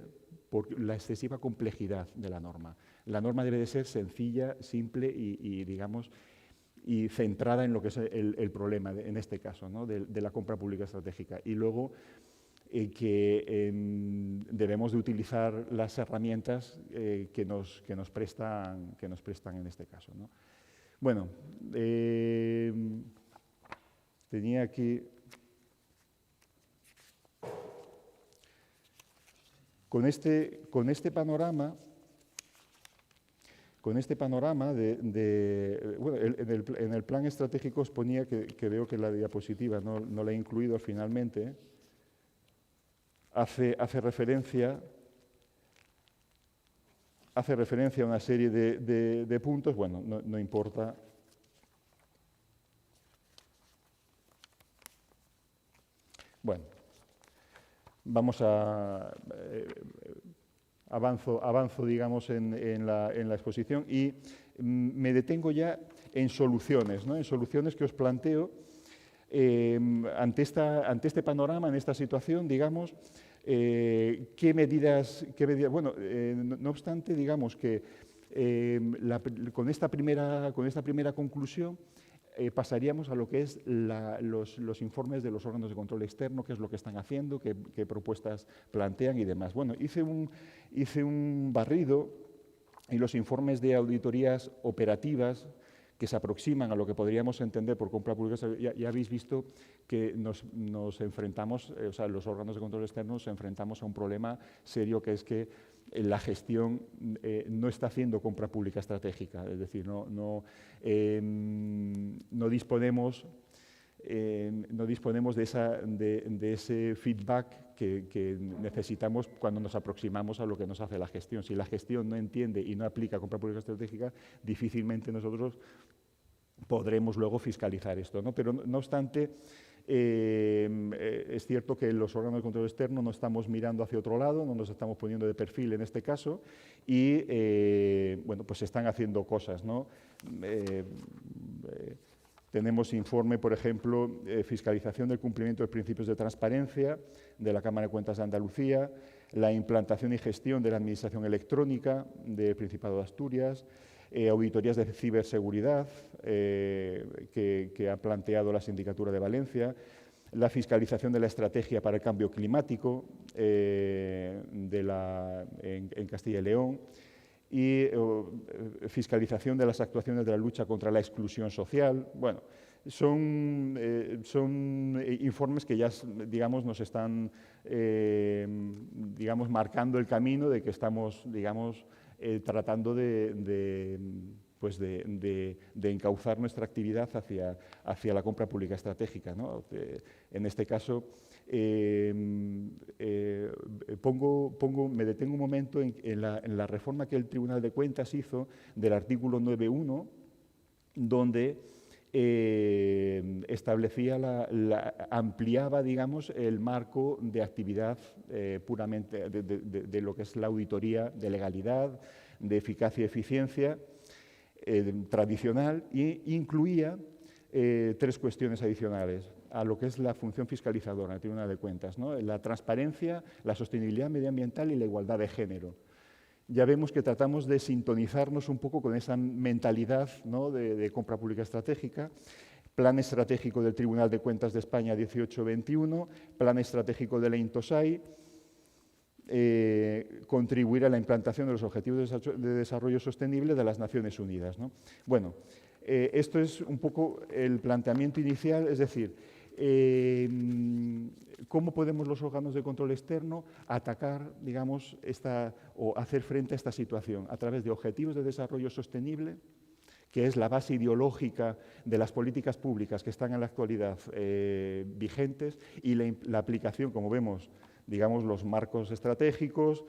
por la excesiva complejidad de la norma. La norma debe de ser sencilla, simple y digamos, y centrada en lo que es el problema, en este caso, ¿no? de la compra pública estratégica. Y luego que debemos de utilizar las herramientas que nos prestan en este caso, ¿no? Bueno, tenía aquí... Con este panorama, bueno, en el plan estratégico os ponía, que veo que la diapositiva no la he incluido finalmente, hace referencia a una serie de puntos, bueno, no importa. Bueno. Vamos a avanzo, digamos, en la exposición y me detengo ya en soluciones, ¿no? En soluciones que os planteo ante este panorama, en esta situación, digamos, qué medidas, bueno, no obstante, digamos que con esta primera conclusión pasaríamos a lo que es los informes de los órganos de control externo, qué es lo que están haciendo, qué propuestas plantean y demás. Bueno, hice un barrido y los informes de auditorías operativas que se aproximan a lo que podríamos entender por compra pública. Ya habéis visto que nos enfrentamos, o sea, los órganos de control externo nos enfrentamos a un problema serio, que es que la gestión no está haciendo compra pública estratégica, es decir, no disponemos de ese feedback que necesitamos cuando nos aproximamos a lo que nos hace la gestión. Si la gestión no entiende y no aplica compra pública estratégica, difícilmente nosotros podremos luego fiscalizar esto, ¿no? Pero no obstante, es cierto que los órganos de control externo no estamos mirando hacia otro lado, no nos estamos poniendo de perfil en este caso y, bueno, pues se están haciendo cosas, ¿no? Tenemos informe, por ejemplo, fiscalización del cumplimiento de principios de transparencia de la Cámara de Cuentas de Andalucía, la implantación y gestión de la administración electrónica del Principado de Asturias, auditorías de ciberseguridad que ha planteado la Sindicatura de Valencia, la fiscalización de la estrategia para el cambio climático en Castilla y León y fiscalización de las actuaciones de la lucha contra la exclusión social. Bueno, son informes que ya, digamos, nos están, digamos, marcando el camino de que estamos, digamos, tratando de encauzar nuestra actividad hacia la compra pública estratégica, ¿no? En este caso, me detengo un momento en la reforma que el Tribunal de Cuentas hizo del artículo 9.1, donde establecía, ampliaba, digamos, el marco de actividad puramente de lo que es la auditoría de legalidad, de eficacia y eficiencia tradicional, e incluía 3 cuestiones adicionales a lo que es la función fiscalizadora del Tribunal de Cuentas, ¿no? La transparencia, la sostenibilidad medioambiental y la igualdad de género. Ya vemos que tratamos de sintonizarnos un poco con esa mentalidad, ¿no?, de compra pública estratégica. Plan estratégico del Tribunal de Cuentas de España 18-21, plan estratégico de la INTOSAI, contribuir a la implantación de los Objetivos de Desarrollo Sostenible de las Naciones Unidas, ¿no? Bueno, esto es un poco el planteamiento inicial, es decir, ¿cómo podemos los órganos de control externo atacar, digamos, o hacer frente a esta situación? A través de objetivos de desarrollo sostenible, que es la base ideológica de las políticas públicas que están en la actualidad vigentes, y la aplicación, como vemos, digamos, los marcos estratégicos.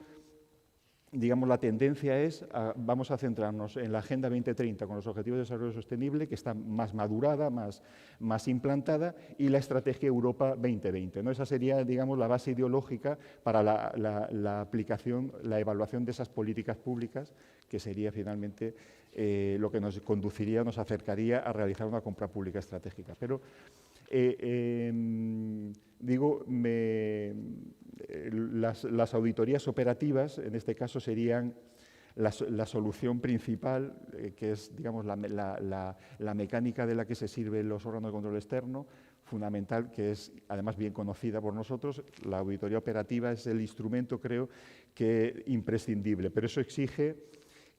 Digamos, la tendencia es, vamos a centrarnos en la Agenda 2030 con los Objetivos de Desarrollo Sostenible, que está más madurada, más implantada, y la Estrategia Europa 2020, ¿no? Esa sería, digamos, la base ideológica para la aplicación, la evaluación de esas políticas públicas, que sería finalmente lo que nos conduciría, nos acercaría a realizar una compra pública estratégica. Pero digo, las auditorías operativas, en este caso, serían la solución principal, que es, digamos, la mecánica de la que se sirven los órganos de control externo, fundamental, que es además bien conocida por nosotros. La auditoría operativa es el instrumento, creo, que imprescindible, pero eso exige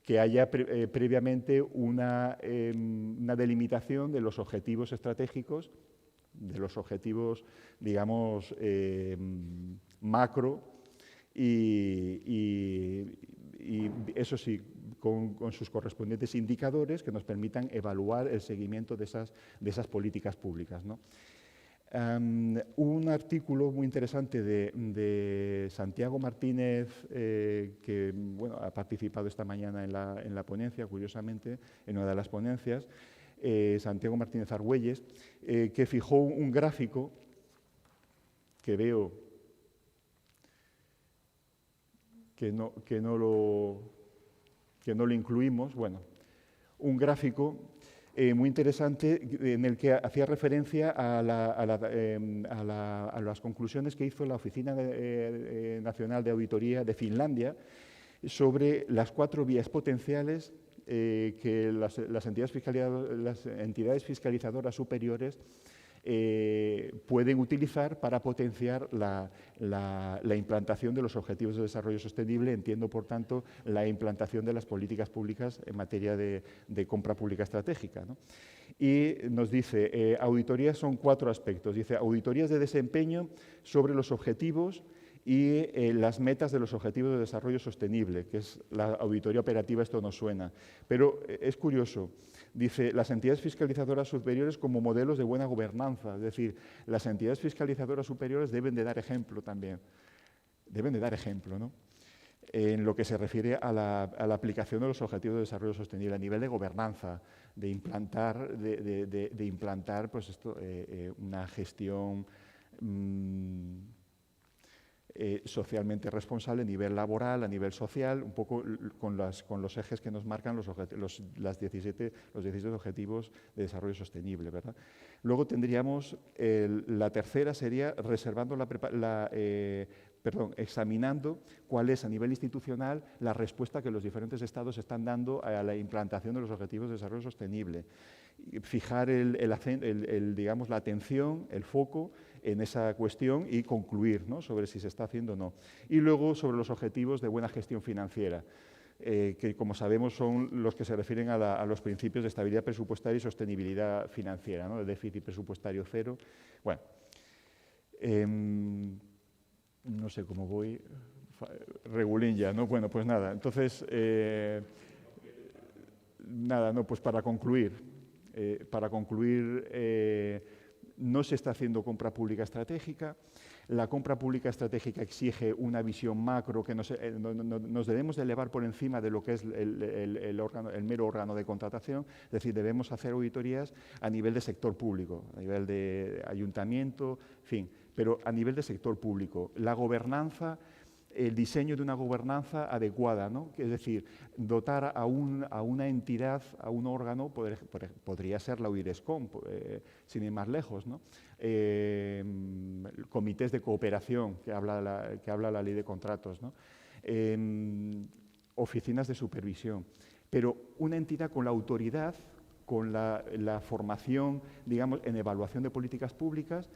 que haya previamente una delimitación de los objetivos estratégicos, de los objetivos, digamos, macro, y eso sí, con sus correspondientes indicadores que nos permitan evaluar el seguimiento de esas políticas públicas, ¿no? Un artículo muy interesante de Santiago Martínez, que bueno, ha participado esta mañana en la ponencia, curiosamente, en una de las ponencias, Santiago Martínez Argüelles, que fijó un gráfico que veo que no lo incluimos, bueno, un gráfico muy interesante en el que hacía referencia a las conclusiones que hizo la Oficina Nacional de Auditoría de Finlandia sobre las 4 vías potenciales que las entidades fiscalizadoras superiores pueden utilizar para potenciar la implantación de los objetivos de desarrollo sostenible. Entiendo, por tanto, la implantación de las políticas públicas en materia de compra pública estratégica, ¿no? Y nos dice, auditorías son 4 aspectos. Dice, auditorías de desempeño sobre los objetivos y las metas de los Objetivos de Desarrollo Sostenible, que es la auditoría operativa. Esto nos suena. Pero es curioso, dice, las entidades fiscalizadoras superiores como modelos de buena gobernanza, es decir, las entidades fiscalizadoras superiores deben de dar ejemplo también, deben de dar ejemplo, ¿no?, en lo que se refiere a la aplicación de los Objetivos de Desarrollo Sostenible a nivel de gobernanza, de implantar pues esto, una gestión socialmente responsable a nivel laboral, a nivel social, un poco con los ejes que nos marcan los 17 Objetivos de Desarrollo Sostenible, ¿verdad? Luego tendríamos, la tercera sería examinando cuál es a nivel institucional la respuesta que los diferentes estados están dando a la implantación de los Objetivos de Desarrollo Sostenible. Fijar digamos, la atención, el foco en esa cuestión y concluir, ¿no?, sobre si se está haciendo o no. Y luego sobre los objetivos de buena gestión financiera. que como sabemos son los que se refieren a los principios de estabilidad presupuestaria y sostenibilidad financiera, ¿no? El déficit presupuestario cero. Bueno, no sé cómo voy, regulín ya, ¿no? Bueno, pues nada, entonces, nada, no, pues para concluir, no se está haciendo compra pública estratégica. La compra pública estratégica exige una visión macro que nos debemos de elevar por encima de lo que es el mero órgano de contratación, es decir, debemos hacer auditorías a nivel de sector público, a nivel de ayuntamiento, en fin, pero a nivel de sector público. La gobernanza, el diseño de una gobernanza adecuada, ¿no? Es decir, dotar a una entidad, a un órgano, podría ser la UIRESCOM, sin ir más lejos, ¿no? Comités de cooperación, que habla la ley de contratos, ¿no? Oficinas de supervisión, pero una entidad con la autoridad, con la formación, digamos, en evaluación de políticas públicas,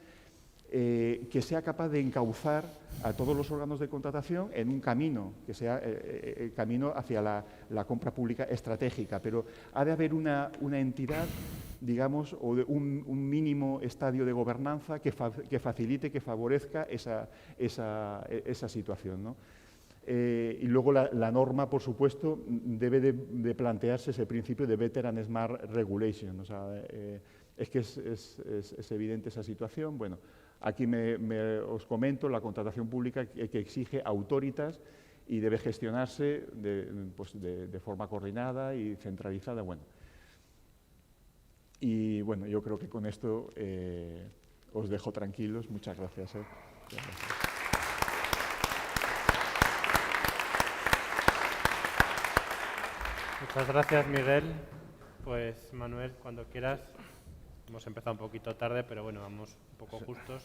que sea capaz de encauzar a todos los órganos de contratación en un camino, que sea el camino hacia la compra pública estratégica, pero ha de haber una entidad, digamos, o un mínimo estadio de gobernanza que facilite, que favorezca esa situación, ¿no? Y luego la norma, por supuesto, debe de plantearse ese principio de Better Smart Regulation. O sea, es que es evidente esa situación. Bueno, aquí os comento la contratación pública que exige autoritas y debe gestionarse de forma coordinada y centralizada. Bueno, y bueno, yo creo que con esto os dejo tranquilos. Muchas gracias. Gracias. Muchas gracias, Miguel. Pues, Manuel, cuando quieras. Hemos empezado un poquito tarde, pero bueno, vamos un poco justos.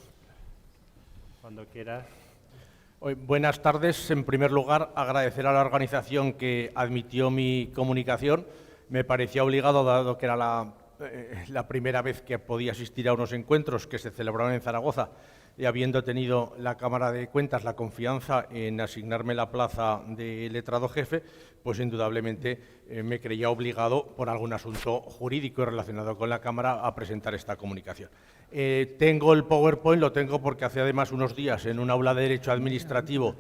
Cuando quieras. Buenas tardes. En primer lugar, agradecer a la organización que admitió mi comunicación. Me parecía obligado, dado que era la primera vez que podía asistir a unos encuentros que se celebraron en Zaragoza, y habiendo tenido la Cámara de Cuentas la confianza en asignarme la plaza de letrado jefe, pues indudablemente me creía obligado por algún asunto jurídico relacionado con la Cámara a presentar esta comunicación. Tengo el PowerPoint, lo tengo porque hace además unos días en un aula de Derecho Administrativo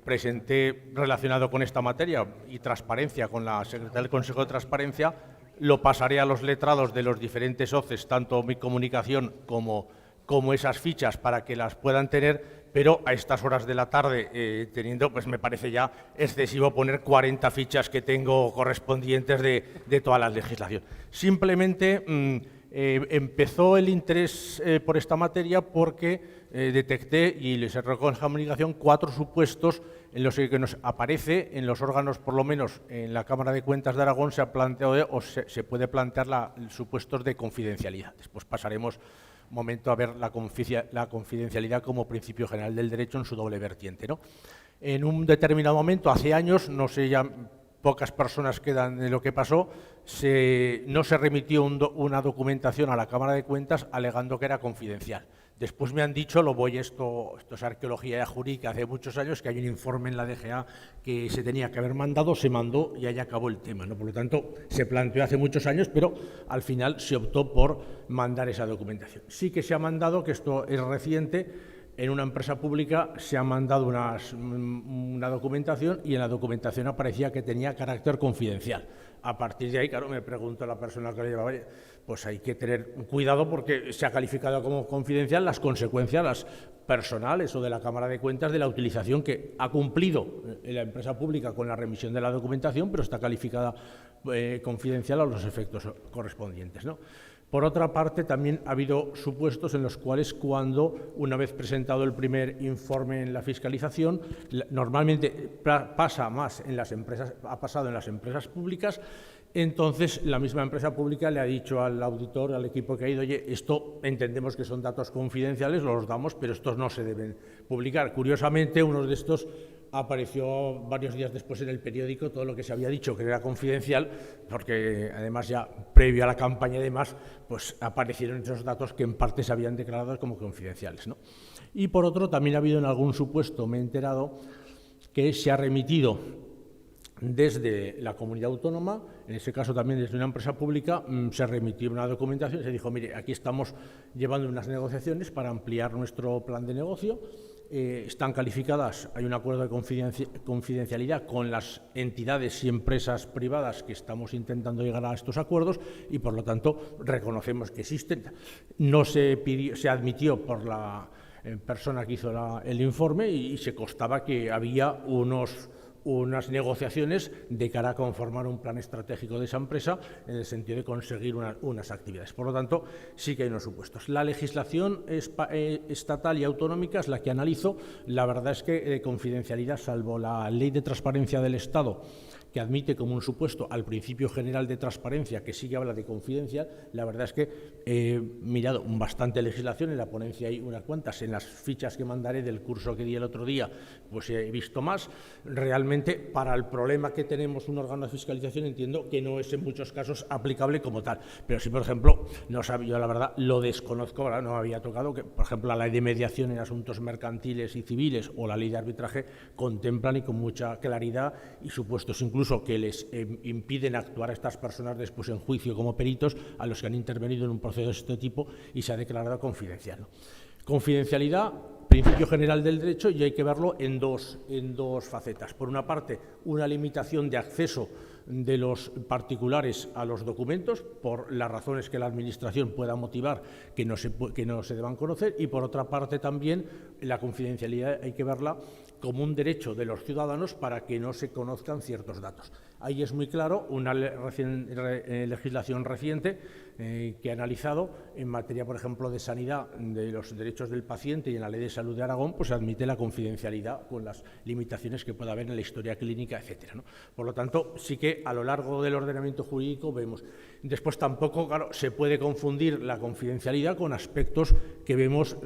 presenté relacionado con esta materia y transparencia con la Secretaria del Consejo de Transparencia. Lo pasaré a los letrados de los diferentes OCEs, tanto mi comunicación como esas fichas, para que las puedan tener, pero a estas horas de la tarde, pues me parece ya excesivo poner 40 fichas que tengo correspondientes de toda la legislación. Simplemente empezó el interés por esta materia porque detecté, y les reconozco en la comunicación, 4 supuestos en los que nos aparece, en los órganos, por lo menos en la Cámara de Cuentas de Aragón, se ha planteado o se puede plantear supuestos de confidencialidad. Después pasaremos un momento a ver la confidencialidad como principio general del derecho en su doble vertiente, ¿no? En un determinado momento, hace años, no sé, ya pocas personas quedan de lo que pasó, no se remitió una documentación a la Cámara de Cuentas alegando que era confidencial. Después me han dicho, esto es arqueología jurídica hace muchos años, que hay un informe en la DGA que se tenía que haber mandado, se mandó y ahí acabó el tema, ¿no? Por lo tanto, se planteó hace muchos años, pero al final se optó por mandar esa documentación. Sí que se ha mandado, que esto es reciente, en una empresa pública se ha mandado una documentación y en la documentación aparecía que tenía carácter confidencial. A partir de ahí, claro, me pregunto a la persona que lo llevaba, pues hay que tener cuidado porque se ha calificado como confidencial las consecuencias, las personales o de la Cámara de Cuentas, de la utilización que ha cumplido la empresa pública con la remisión de la documentación, pero está calificada confidencial a los efectos correspondientes, ¿no? Por otra parte, también ha habido supuestos en los cuales, cuando, una vez presentado el primer informe en la fiscalización, normalmente pasa más en las empresas, ha pasado en las empresas públicas, entonces la misma empresa pública le ha dicho al auditor, al equipo que ha ido, oye, esto entendemos que son datos confidenciales, los damos, pero estos no se deben publicar. Curiosamente, uno de estos apareció varios días después en el periódico, todo lo que se había dicho que era confidencial, porque además ya previo a la campaña y demás, pues aparecieron esos datos que en parte se habían declarado como confidenciales, ¿no? Y por otro, también ha habido en algún supuesto, me he enterado, que se ha remitido desde la comunidad autónoma, en ese caso también desde una empresa pública, se remitió una documentación y se dijo, mire, aquí estamos llevando unas negociaciones para ampliar nuestro plan de negocio, están calificadas, hay un acuerdo de confidencialidad con las entidades y empresas privadas que estamos intentando llegar a estos acuerdos y, por lo tanto, reconocemos que existen. No se pidió, se admitió por la persona que hizo el informe y se constaba que había unas negociaciones de cara a conformar un plan estratégico de esa empresa en el sentido de conseguir unas actividades. Por lo tanto, sí que hay unos supuestos. La legislación estatal y autonómica es la que analizo. La verdad es que de confidencialidad, salvo la Ley de Transparencia del Estado, que admite como un supuesto al principio general de transparencia, que sí que habla de confidencial, la verdad es que he mirado bastante legislación, en la ponencia hay unas cuantas, en las fichas que mandaré del curso que di el otro día, pues he visto más. Realmente, para el problema que tenemos un órgano de fiscalización, entiendo que no es en muchos casos aplicable como tal. Pero si, por ejemplo, no sabía, yo la verdad lo desconozco, ¿verdad? No me había tocado, que por ejemplo la Ley de Mediación en Asuntos Mercantiles y Civiles o la Ley de Arbitraje contemplan y con mucha claridad y supuestos incluso que les impiden actuar a estas personas después en juicio como peritos a los que han intervenido en un proceso de este tipo y se ha declarado confidencial, ¿no? Confidencialidad, principio general del derecho, y hay que verlo en dos facetas. Por una parte, una limitación de acceso de los particulares a los documentos por las razones que la Administración pueda motivar que no se deban conocer, y por otra parte también la confidencialidad hay que verla como un derecho de los ciudadanos para que no se conozcan ciertos datos. Ahí es muy claro una legislación reciente que he analizado en materia, por ejemplo, de sanidad, de los derechos del paciente, y en la Ley de Salud de Aragón pues admite la confidencialidad con las limitaciones que pueda haber en la historia clínica, etcétera, ¿no? Por lo tanto, sí que a lo largo del ordenamiento jurídico vemos. Después tampoco, claro, se puede confundir la confidencialidad con aspectos que vemos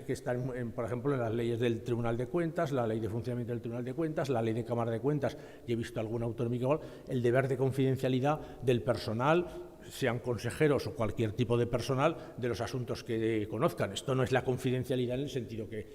que están, por ejemplo, en las leyes del Tribunal de Cuentas, la Ley de Funcionamiento del Tribunal de Cuentas, la Ley de Cámara de Cuentas, y he visto alguna autonómica igual, el deber de confidencialidad del personal, sean consejeros o cualquier tipo de personal, de los asuntos que conozcan. Esto no es la confidencialidad en el sentido que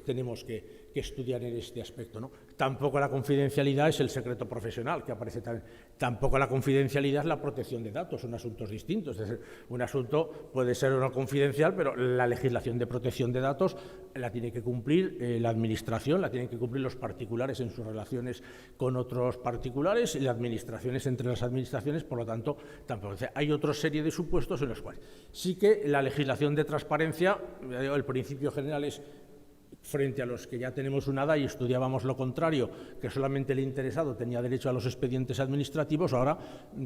tenemos que estudiar en este aspecto, ¿no? Tampoco la confidencialidad es el secreto profesional, que aparece también. Tampoco la confidencialidad es la protección de datos, son asuntos distintos. Es decir, un asunto puede ser o no confidencial, pero la legislación de protección de datos la tiene que cumplir la Administración, la tienen que cumplir los particulares en sus relaciones con otros particulares y las administraciones entre las administraciones, por lo tanto, tampoco. Hay otra serie de supuestos en los cuales sí que la legislación de transparencia, el principio general es frente a los que ya tenemos una edad y estudiábamos lo contrario, que solamente el interesado tenía derecho a los expedientes administrativos, ahora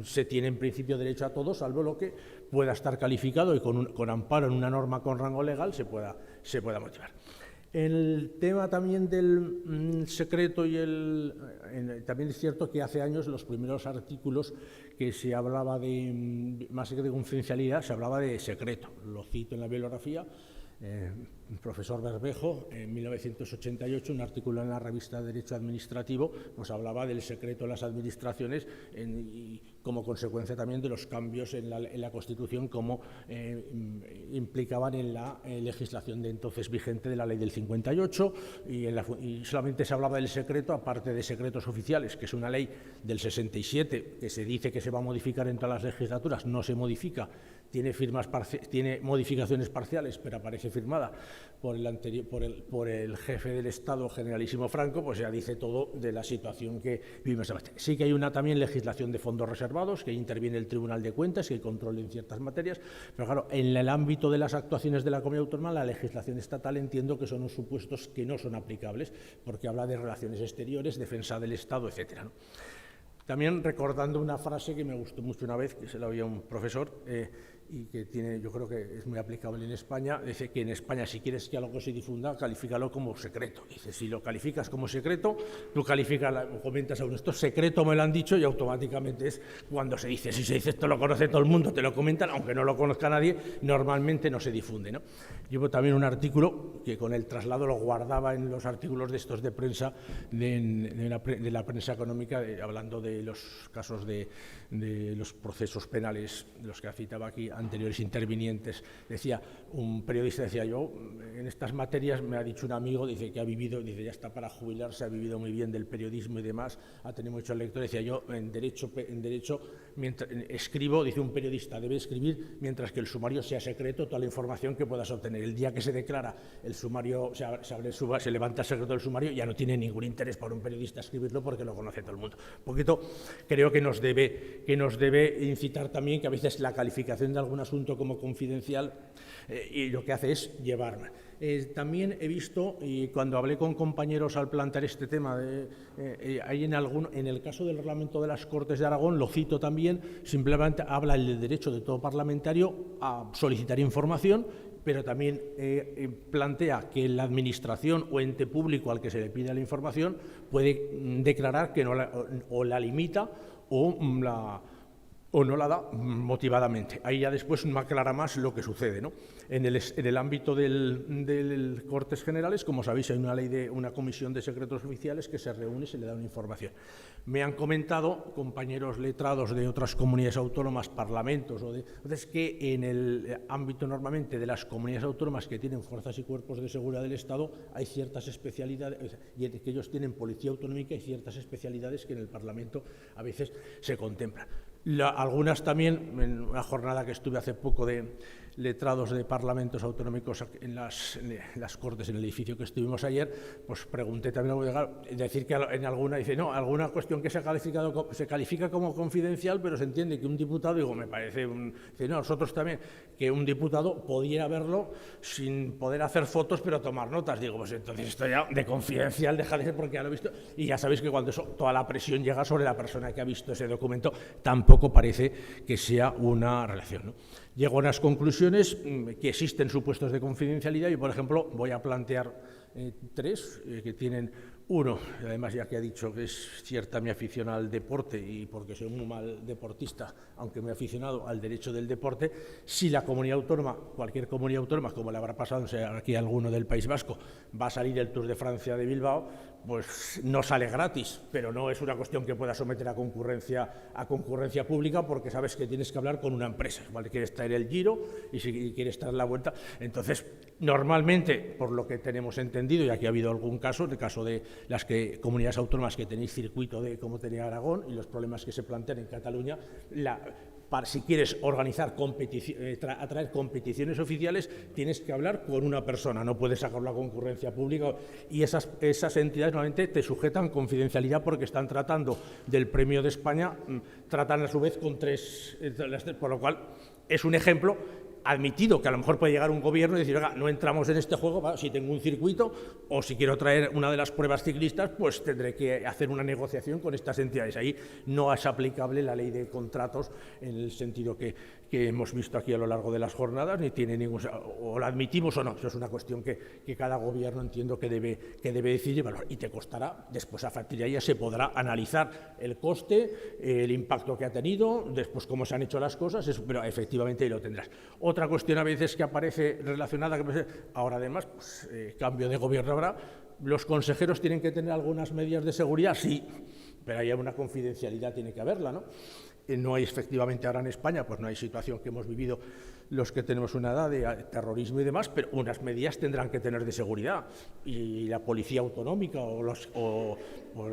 se tiene en principio derecho a todos, salvo lo que pueda estar calificado y con amparo en una norma con rango legal se pueda motivar. El tema también del secreto también es cierto que hace años los primeros artículos que se hablaba de más que de confidencialidad, se hablaba de secreto. Lo cito en la bibliografía. El profesor Bermejo, en 1988, un artículo en la revista de Derecho Administrativo, pues hablaba del secreto de las administraciones y como consecuencia también de los cambios en la Constitución, como implicaban en la legislación de entonces vigente de la Ley del 58, y solamente se hablaba del secreto, aparte de secretos oficiales, que es una ley del 67, que se dice que se va a modificar en todas las legislaturas, no se modifica, tiene modificaciones parciales, pero aparece firmada por el jefe del Estado, generalísimo Franco, pues ya dice todo de la situación que vivimos. Sí que hay también legislación de fondos reservados, que interviene el Tribunal de Cuentas, que controla en ciertas materias, pero claro, en el ámbito de las actuaciones de la Comunidad Autónoma, la legislación estatal entiendo que son unos supuestos que no son aplicables, porque habla de relaciones exteriores, defensa del Estado, etcétera, ¿no? También recordando una frase que me gustó mucho una vez, que se la oía un profesor, y que yo creo que es muy aplicable en España, dice que en España, si quieres que algo se difunda, califícalo como secreto. Dice, si lo calificas como secreto, tú comentas a uno, esto es secreto, me lo han dicho, y automáticamente es cuando se dice, si se dice esto lo conoce todo el mundo, te lo comentan, aunque no lo conozca nadie, normalmente no se difunde, ¿no? Llevo también un artículo que con el traslado lo guardaba en los artículos de estos de prensa, de la prensa económica, hablando de los casos de los procesos penales, los que citaba aquí anteriores intervinientes. Decía, un periodista decía, yo en estas materias me ha dicho un amigo, dice que ha vivido, dice ya está para jubilarse, ha vivido muy bien del periodismo y demás, ha tenido muchos lectores. Decía, yo en derecho mientras escribo, dice un periodista, debe escribir mientras que el sumario sea secreto, toda la información que puedas obtener. El día que se declara el sumario, se levanta el secreto del sumario, ya no tiene ningún interés para un periodista escribirlo porque lo conoce todo el mundo. Un poquito creo que nos debe incitar también que a veces la calificación de algún asunto como confidencial y lo que hace es llevarme. También he visto, y cuando hablé con compañeros al plantear este tema, hay en el caso del reglamento de las Cortes de Aragón, lo cito también, simplemente habla el derecho de todo parlamentario a solicitar información, pero también plantea que la administración o ente público al que se le pide la información puede declarar que no la limita o no la da motivadamente. Ahí ya después me aclara más lo que sucede, ¿no? En el ámbito del Cortes Generales, como sabéis, hay una comisión de secretos oficiales que se reúne y se le da una información. Me han comentado compañeros letrados de otras comunidades autónomas, parlamentos, entonces que en el ámbito normalmente de las comunidades autónomas que tienen fuerzas y cuerpos de seguridad del Estado hay ciertas especialidades, y que ellos tienen policía autonómica y ciertas especialidades que en el Parlamento a veces se contemplan. Algunas también, en una jornada que estuve hace poco de letrados de parlamentos autonómicos en las Cortes, en el edificio que estuvimos ayer, pues pregunté también, decir que en alguna, dice, no, alguna cuestión que se califica como confidencial, pero se entiende que un diputado, digo, me parece, dice, no, nosotros también, que un diputado pudiera verlo sin poder hacer fotos, pero tomar notas. Digo, pues entonces esto ya de confidencial deja de ser porque ya lo he visto, y ya sabéis que cuando toda la presión llega sobre la persona que ha visto ese documento, tampoco parece que sea una relación, ¿no? Llego a unas conclusiones que existen supuestos de confidencialidad y, por ejemplo, voy a plantear tres que tienen uno, además ya que ha dicho que es cierta mi afición al deporte y porque soy muy mal deportista, aunque me he aficionado al derecho del deporte, si la comunidad autónoma, cualquier comunidad autónoma, como le habrá pasado, no sé, aquí alguno del País Vasco, va a salir el Tour de Francia de Bilbao, pues no sale gratis, pero no es una cuestión que pueda someter a concurrencia pública porque sabes que tienes que hablar con una empresa, igual quieres traer el Giro y si quieres traer la Vuelta. Entonces, normalmente, por lo que tenemos entendido, y aquí ha habido algún caso, el caso de las comunidades autónomas que tenéis circuito como tenía Aragón y los problemas que se plantean en Cataluña, si quieres organizar atraer competiciones oficiales, tienes que hablar con una persona, no puedes sacarlo a concurrencia pública, y esas entidades normalmente te sujetan confidencialidad porque están tratando del Premio de España, tratan a su vez con tres, por lo cual es un ejemplo admitido que a lo mejor puede llegar un gobierno y decir, oiga, no entramos en este juego, si tengo un circuito o si quiero traer una de las pruebas ciclistas, pues tendré que hacer una negociación con estas entidades. Ahí no es aplicable la ley de contratos en el sentido que hemos visto aquí a lo largo de las jornadas, ni tiene ningún... o la admitimos o no, eso es una cuestión que cada gobierno entiendo que debe decidir y te costará, después a partir de ahí ya se podrá analizar el coste, el impacto que ha tenido, después cómo se han hecho las cosas, pero efectivamente ahí lo tendrás. Otra cuestión a veces que aparece relacionada, ahora además, pues, cambio de gobierno habrá, los consejeros tienen que tener algunas medidas de seguridad, sí, pero hay una confidencialidad, tiene que haberla, ¿no? No hay efectivamente ahora en España, pues no hay situación que hemos vivido los que tenemos una edad de terrorismo y demás, pero unas medidas tendrán que tener de seguridad. Y la policía autonómica o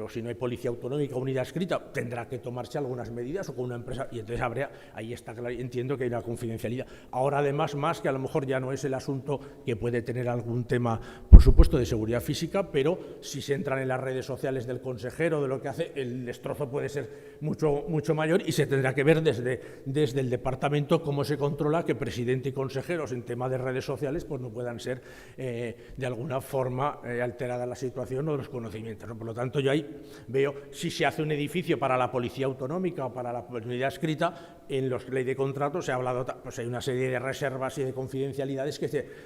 si no hay policía autonómica o unidad escrita, tendrá que tomarse algunas medidas o con una empresa, y entonces ahí está claro, entiendo que hay una confidencialidad. Ahora además, más que a lo mejor ya no es el asunto que puede tener algún tema, por supuesto, de seguridad física, pero si se entran en las redes sociales del consejero, de lo que hace, el destrozo puede ser mucho mayor y se tendrá que ver desde el departamento cómo se controla que presidente y consejeros en tema de redes sociales pues no puedan ser de alguna forma alterada la situación o los conocimientos, ¿no? Por lo tanto, yo ahí veo, si se hace un edificio para la policía autonómica o para la unidad escrita, en la ley de contratos se ha hablado, pues hay una serie de reservas y de confidencialidades,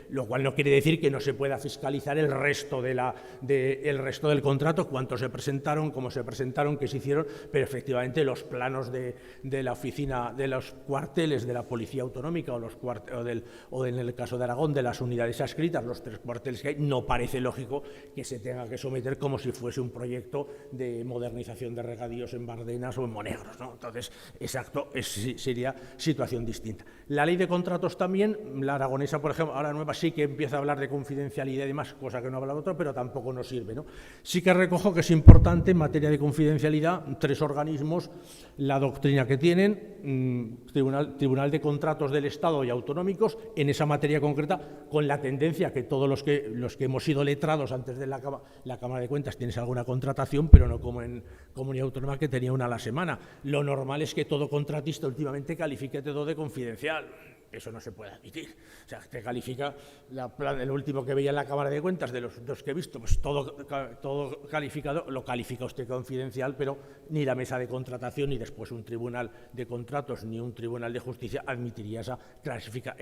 lo cual no quiere decir que no se pueda fiscalizar el resto del contrato, cuántos se presentaron, cómo se presentaron, qué se hicieron, pero efectivamente los planos de la oficina, de los cuarteles de la policía autonómica o en el caso de Aragón, de las unidades adscritas, los 3 cuarteles que hay, no parece lógico que se tenga que someter como si fuese un proyecto proyecto de modernización de regadíos en Bardenas o en Monegros, ¿no? Entonces, exacto, sería situación distinta. La ley de contratos también, la aragonesa, por ejemplo, ahora nueva sí que empieza a hablar de confidencialidad y demás, cosa que no habla otro, pero tampoco nos sirve, ¿no? Sí que recojo que es importante en materia de confidencialidad, 3 organismos, la doctrina que tienen, Tribunal de Contratos del Estado y autonómicos, en esa materia concreta, con la tendencia que todos los que hemos sido letrados antes de la Cámara de Cuentas tienes alguna contratación, pero no como en Comunidad Autónoma, que tenía una a la semana. Lo normal es que todo contratista últimamente califique todo de confidencial. Eso no se puede admitir. O sea, te califica, el último que veía en la Cámara de Cuentas, de los 2 que he visto, pues todo calificado, lo califica usted confidencial, pero ni la mesa de contratación, ni después un tribunal de contratos, ni un tribunal de justicia admitiría esa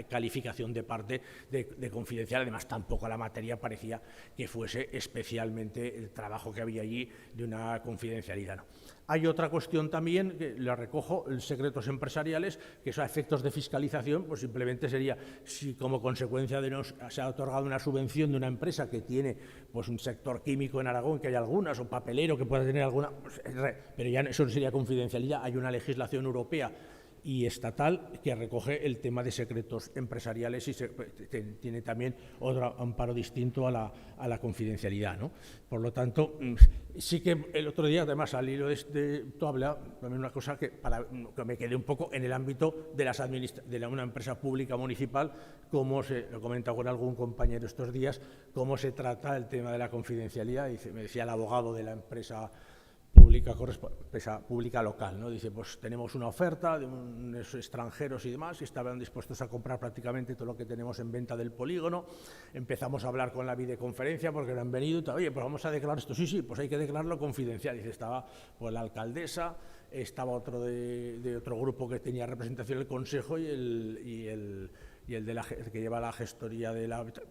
calificación de parte de confidencial. Además, tampoco la materia parecía que fuese especialmente el trabajo que había allí de una confidencialidad, ¿no? Hay otra cuestión también, que la recojo, secretos empresariales, que son efectos de fiscalización, pues simplemente sería si como consecuencia de se ha otorgado una subvención de una empresa que tiene pues un sector químico en Aragón, que hay algunas, o papelero que pueda tener alguna, pues, pero ya eso no sería confidencialidad. Hay una legislación europea y estatal que recoge el tema de secretos empresariales y tiene también otro amparo distinto a la confidencialidad, ¿no? Por lo tanto, sí que el otro día, además, al hilo de esto, habla también una cosa que me quedé un poco en el ámbito de una empresa pública municipal, como lo he comentado con algún compañero estos días, cómo se trata el tema de la confidencialidad. Me decía el abogado de la empresa pública local, ¿no? Dice, pues tenemos una oferta de unos extranjeros y demás, y estaban dispuestos a comprar prácticamente todo lo que tenemos en venta del polígono. Empezamos a hablar con la videoconferencia porque no han venido, y oye, pues vamos a declarar esto. Sí, pues hay que declararlo confidencial. Dice, estaba pues la alcaldesa, estaba otro de otro grupo que tenía representación del Consejo y el que lleva la gestoría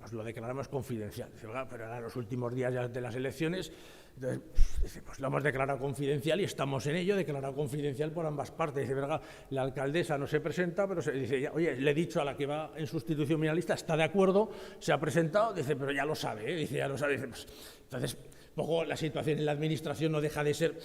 pues lo declaramos confidencial. Dice, pero eran los últimos días ya de las elecciones. Entonces, dice, pues lo hemos declarado confidencial y estamos en ello, declarado confidencial por ambas partes. Dice, ¿verdad? La alcaldesa no se presenta, pero dice, oye, le he dicho a la que va en sustitución mi lista, está de acuerdo, se ha presentado, dice, pero ya lo sabe, ¿eh? Dice, ya lo sabe. Dice, pues, entonces, poco la situación en la administración no deja de ser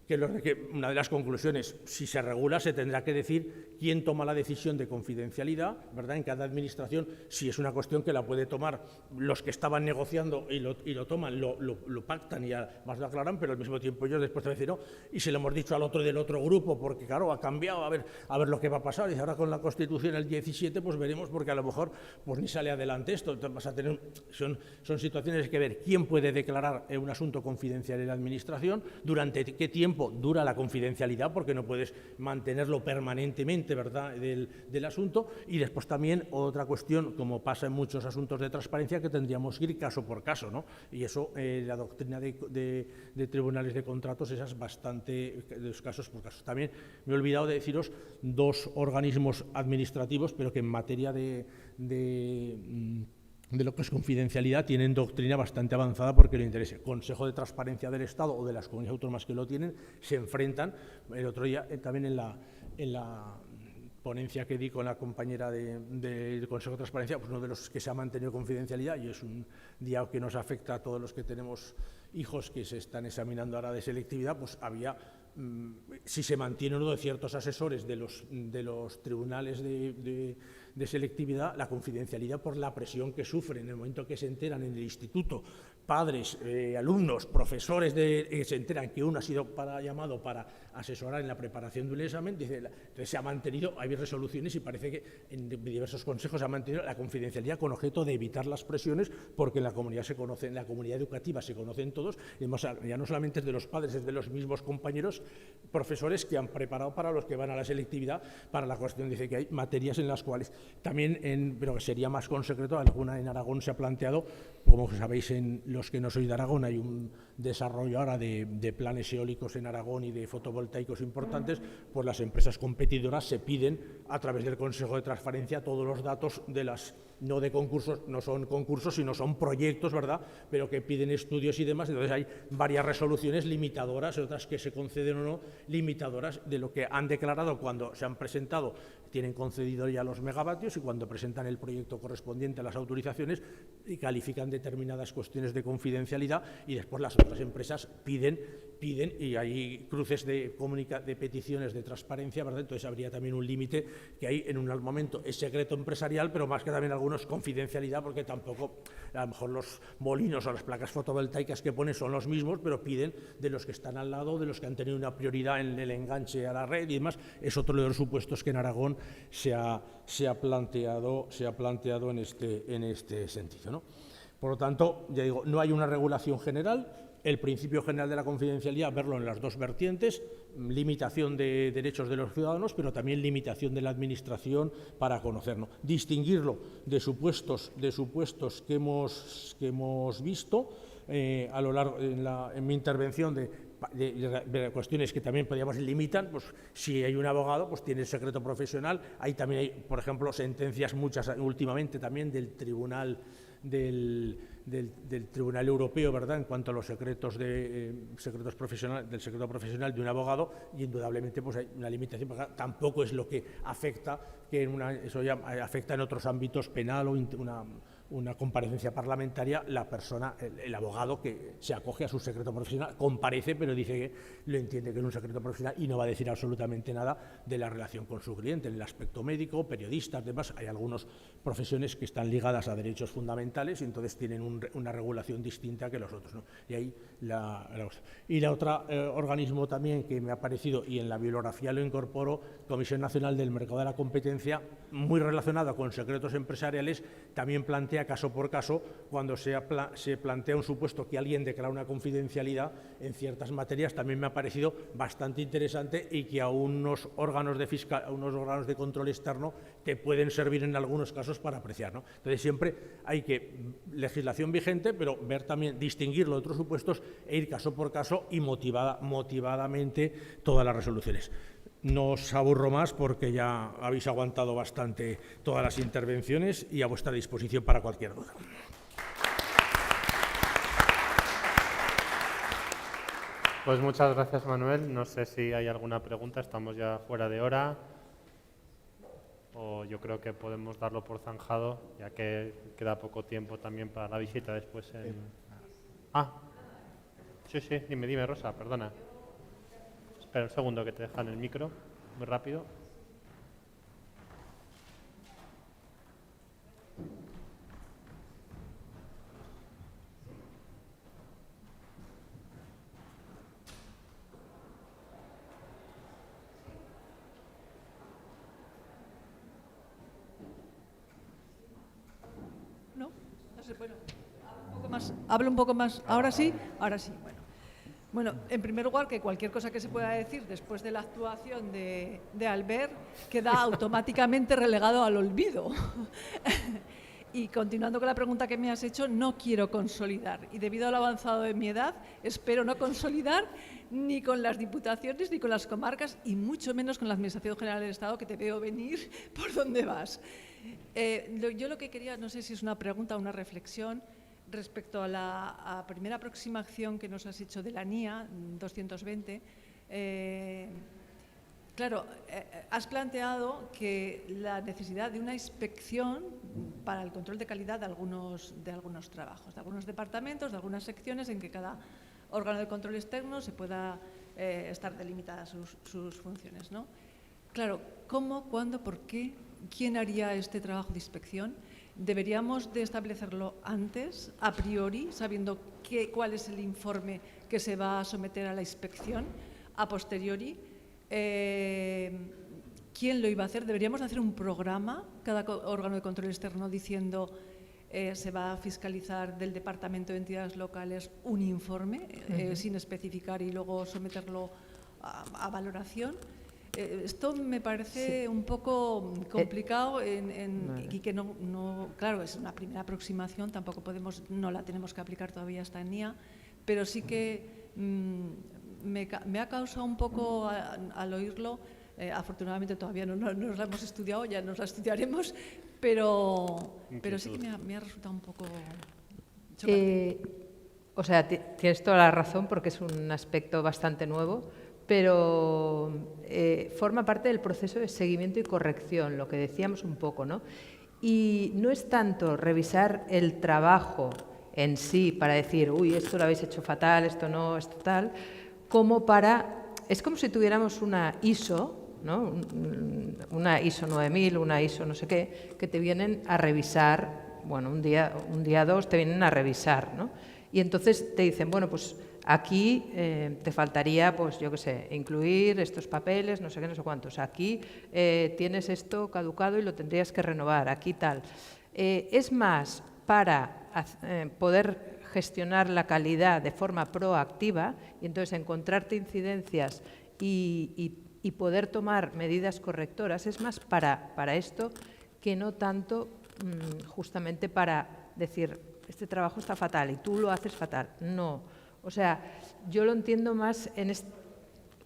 que una de las conclusiones, si se regula, se tendrá que decir quién toma la decisión de confidencialidad, ¿verdad? En cada administración, si es una cuestión que la puede tomar los que estaban negociando y lo toman, lo pactan y además lo aclaran, pero al mismo tiempo ellos después te van a decir, no, y se lo hemos dicho al otro del otro grupo, porque claro, ha cambiado, a ver lo que va a pasar. Y ahora con la Constitución el 17, pues veremos, porque a lo mejor pues ni sale adelante esto. Entonces vas a tener, son situaciones que ver quién puede declarar un asunto confidencial en la administración, durante qué tiempo dura la confidencialidad, porque no puedes mantenerlo permanentemente, ¿verdad?, del asunto. Y después también otra cuestión, como pasa en muchos asuntos de transparencia, que tendríamos que ir caso por caso, ¿no? Y eso, la doctrina de tribunales de contratos, esas bastante de los casos por casos. También me he olvidado de deciros 2 organismos administrativos, pero que en materia de lo que es confidencialidad tienen doctrina bastante avanzada porque le interesa. Consejo de Transparencia del Estado o de las comunidades autónomas que lo tienen se enfrentan. El otro día también en la ponencia que di con la compañera del Consejo de Transparencia, pues uno de los que se ha mantenido confidencialidad, y es un día que nos afecta a todos los que tenemos hijos que se están examinando ahora de selectividad, pues había, si se mantiene uno de ciertos asesores de los tribunales de selectividad, la confidencialidad por la presión que sufren en el momento que se enteran en el instituto, padres, alumnos, profesores que se enteran que uno ha sido llamado para asesorar en la preparación de un examen. Dice, entonces se ha mantenido, hay resoluciones y parece que en diversos consejos se ha mantenido la confidencialidad con objeto de evitar las presiones, porque en la comunidad se conocen, en la comunidad educativa se conocen todos, y además, ya no solamente es de los padres, es de los mismos compañeros profesores que han preparado para los que van a la selectividad para la cuestión. Dice que hay materias en las cuales también, pero que sería más con secreto, alguna en Aragón se ha planteado, como sabéis, en los que no sois de Aragón hay un desarrollo ahora de planes eólicos en Aragón y de fotovoltaicos importantes, pues las empresas competidoras se piden a través del Consejo de Transparencia todos los datos de las, no de concursos, no son concursos, sino son proyectos, ¿verdad?, pero que piden estudios y demás. Entonces hay varias resoluciones limitadoras, otras que se conceden o no, limitadoras de lo que han declarado cuando se han presentado tienen concedido ya los megavatios y cuando presentan el proyecto correspondiente a las autorizaciones y califican determinadas cuestiones de confidencialidad y después las otras empresas piden y hay cruces de peticiones de transparencia, ¿verdad? Entonces habría también un límite que hay en un momento es secreto empresarial, pero más que también algunos confidencialidad, porque tampoco, a lo mejor los molinos o las placas fotovoltaicas que ponen son los mismos, pero piden de los que están al lado, de los que han tenido una prioridad en el enganche a la red y demás. Es otro de los supuestos que en Aragón se ha planteado en este sentido, ¿no? Por lo tanto, ya digo, no hay una regulación general. El principio general de la confidencialidad, verlo en las dos vertientes, limitación de derechos de los ciudadanos, pero también limitación de la Administración para conocerlo. Distinguirlo de supuestos que hemos visto a lo largo en mi intervención de cuestiones que también podríamos limitar, pues si hay un abogado, pues tiene el secreto profesional. Ahí también hay, por ejemplo, sentencias muchas últimamente también del Tribunal Europeo, ¿verdad?, en cuanto a los secretos del secreto profesional de un abogado, y indudablemente pues hay una limitación, porque tampoco es lo que afecta, eso ya afecta en otros ámbitos penal o una comparecencia parlamentaria, la persona, el abogado que se acoge a su secreto profesional, comparece, pero dice que lo entiende que es un secreto profesional y no va a decir absolutamente nada de la relación con su cliente, en el aspecto médico, periodistas, demás. Hay algunas profesiones que están ligadas a derechos fundamentales y entonces tienen una regulación distinta que los otros, ¿no? Y ahí la otra organismo también que me ha parecido, y en la bibliografía lo incorporo, Comisión Nacional del Mercado de la Competencia, muy relacionada con secretos empresariales, también plantea caso por caso, cuando se plantea un supuesto que alguien declara una confidencialidad en ciertas materias, también me ha parecido bastante interesante y que a unos órganos de control externo te pueden servir en algunos casos para apreciar, ¿no? Entonces siempre hay legislación vigente, pero ver también, distinguirlo de otros supuestos e ir caso por caso y motivadamente todas las resoluciones. No os aburro más porque ya habéis aguantado bastante todas las intervenciones y a vuestra disposición para cualquier duda. Pues muchas gracias, Manuel. No sé si hay alguna pregunta, estamos ya fuera de hora. O yo creo que podemos darlo por zanjado, ya que queda poco tiempo también para la visita después. Sí, dime, Rosa, perdona. Espera un segundo que te dejan el micro, muy rápido. No sé, bueno, hablo un poco más. Ahora sí, bueno. Bueno, en primer lugar, que cualquier cosa que se pueda decir después de la actuación de Albert queda automáticamente relegado al olvido. Y continuando con la pregunta que me has hecho, no quiero consolidar. Y debido al avanzado de mi edad, espero no consolidar ni con las diputaciones, ni con las comarcas, y mucho menos con la Administración General del Estado, que te veo venir por donde vas. Yo lo que quería, no sé si es una pregunta o una reflexión, respecto a la primera aproximación que nos has hecho de la NIA 220, claro, has planteado que la necesidad de una inspección para el control de calidad de algunos trabajos, de algunos departamentos, de algunas secciones, en que cada órgano de control externo se pueda estar delimitadas sus funciones, ¿no? Claro, ¿cómo, cuándo, por qué? ¿Quién haría este trabajo de inspección? ¿Deberíamos de establecerlo antes, a priori, sabiendo cuál es el informe que se va a someter a la inspección? A posteriori, ¿quién lo iba a hacer? ¿Deberíamos hacer un programa, cada órgano de control externo, diciendo se va a fiscalizar del Departamento de Entidades Locales un informe, sin especificar, y luego someterlo a valoración? Esto me parece un poco complicado y que no, claro, es una primera aproximación, tampoco no la tenemos que aplicar todavía esta NIA, pero sí que me ha causado un poco al oírlo. Afortunadamente todavía no nos la hemos estudiado, ya nos la estudiaremos, pero sí que me ha resultado un poco chocante. O sea, tienes toda la razón porque es un aspecto bastante nuevo. pero forma parte del proceso de seguimiento y corrección, lo que decíamos un poco, ¿no? Y no es tanto revisar el trabajo en sí para decir, uy, esto lo habéis hecho fatal, esto no, esto tal, como para... Es como si tuviéramos una ISO, ¿no? Una ISO 9000, una ISO no sé qué, que te vienen a revisar, bueno, un día dos te vienen a revisar, ¿no? Y entonces te dicen, bueno, pues aquí te faltaría, pues yo qué sé, incluir estos papeles, no sé qué, no sé cuántos. Aquí tienes esto caducado y lo tendrías que renovar, aquí tal. Es más para poder gestionar la calidad de forma proactiva y entonces encontrarte incidencias y poder tomar medidas correctoras. Es más para esto que no tanto justamente para decir, este trabajo está fatal y tú lo haces fatal. No. O sea, yo lo entiendo más en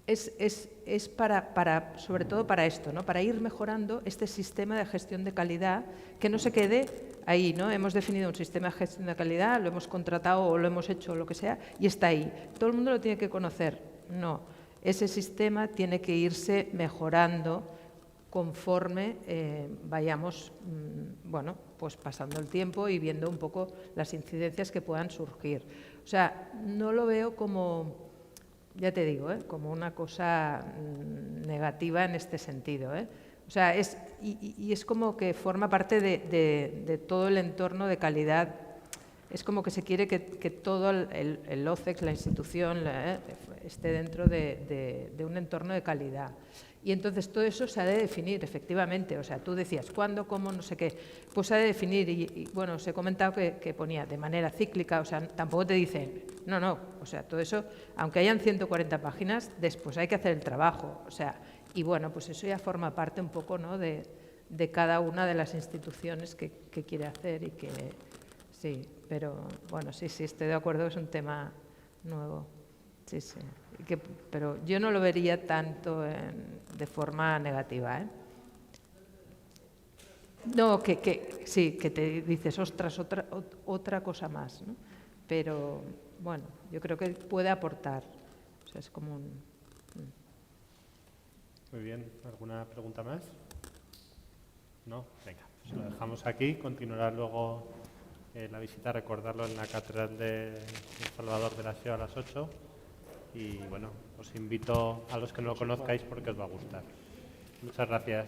es para sobre todo para esto, ¿no? Para ir mejorando este sistema de gestión de calidad, que no se quede ahí, ¿no? Hemos definido un sistema de gestión de calidad, lo hemos contratado o lo hemos hecho o lo que sea, y está ahí. Todo el mundo lo tiene que conocer. No. Ese sistema tiene que irse mejorando conforme vayamos bueno, pues pasando el tiempo y viendo un poco las incidencias que puedan surgir. O sea, no lo veo como, ya te digo, como una cosa negativa en este sentido. O sea, es como que forma parte de todo el entorno de calidad. Es como que se quiere que todo el OCEX, la institución, esté dentro de un entorno de calidad. Y entonces todo eso se ha de definir, efectivamente. O sea, tú decías, ¿cuándo, cómo, no sé qué? Pues se ha de definir. Y bueno, os he comentado que ponía de manera cíclica, o sea, tampoco te dicen, no. O sea, todo eso, aunque hayan 140 páginas, después hay que hacer el trabajo. O sea, y bueno, pues eso ya forma parte un poco, ¿no?, de cada una de las instituciones que quiere hacer y que... Sí, pero bueno, sí, estoy de acuerdo, es un tema nuevo. Sí. Pero yo no lo vería tanto de forma negativa. No, sí, que te dices, ostras, otra cosa más, ¿no? Pero bueno, yo creo que puede aportar. O sea, es como un... Muy bien, ¿alguna pregunta más? No, venga, pues lo dejamos aquí, continuará luego la visita, recordarlo en la Catedral de Salvador de la Seo a las 8. Y bueno, os invito a los que no lo conozcáis porque os va a gustar. Muchas gracias.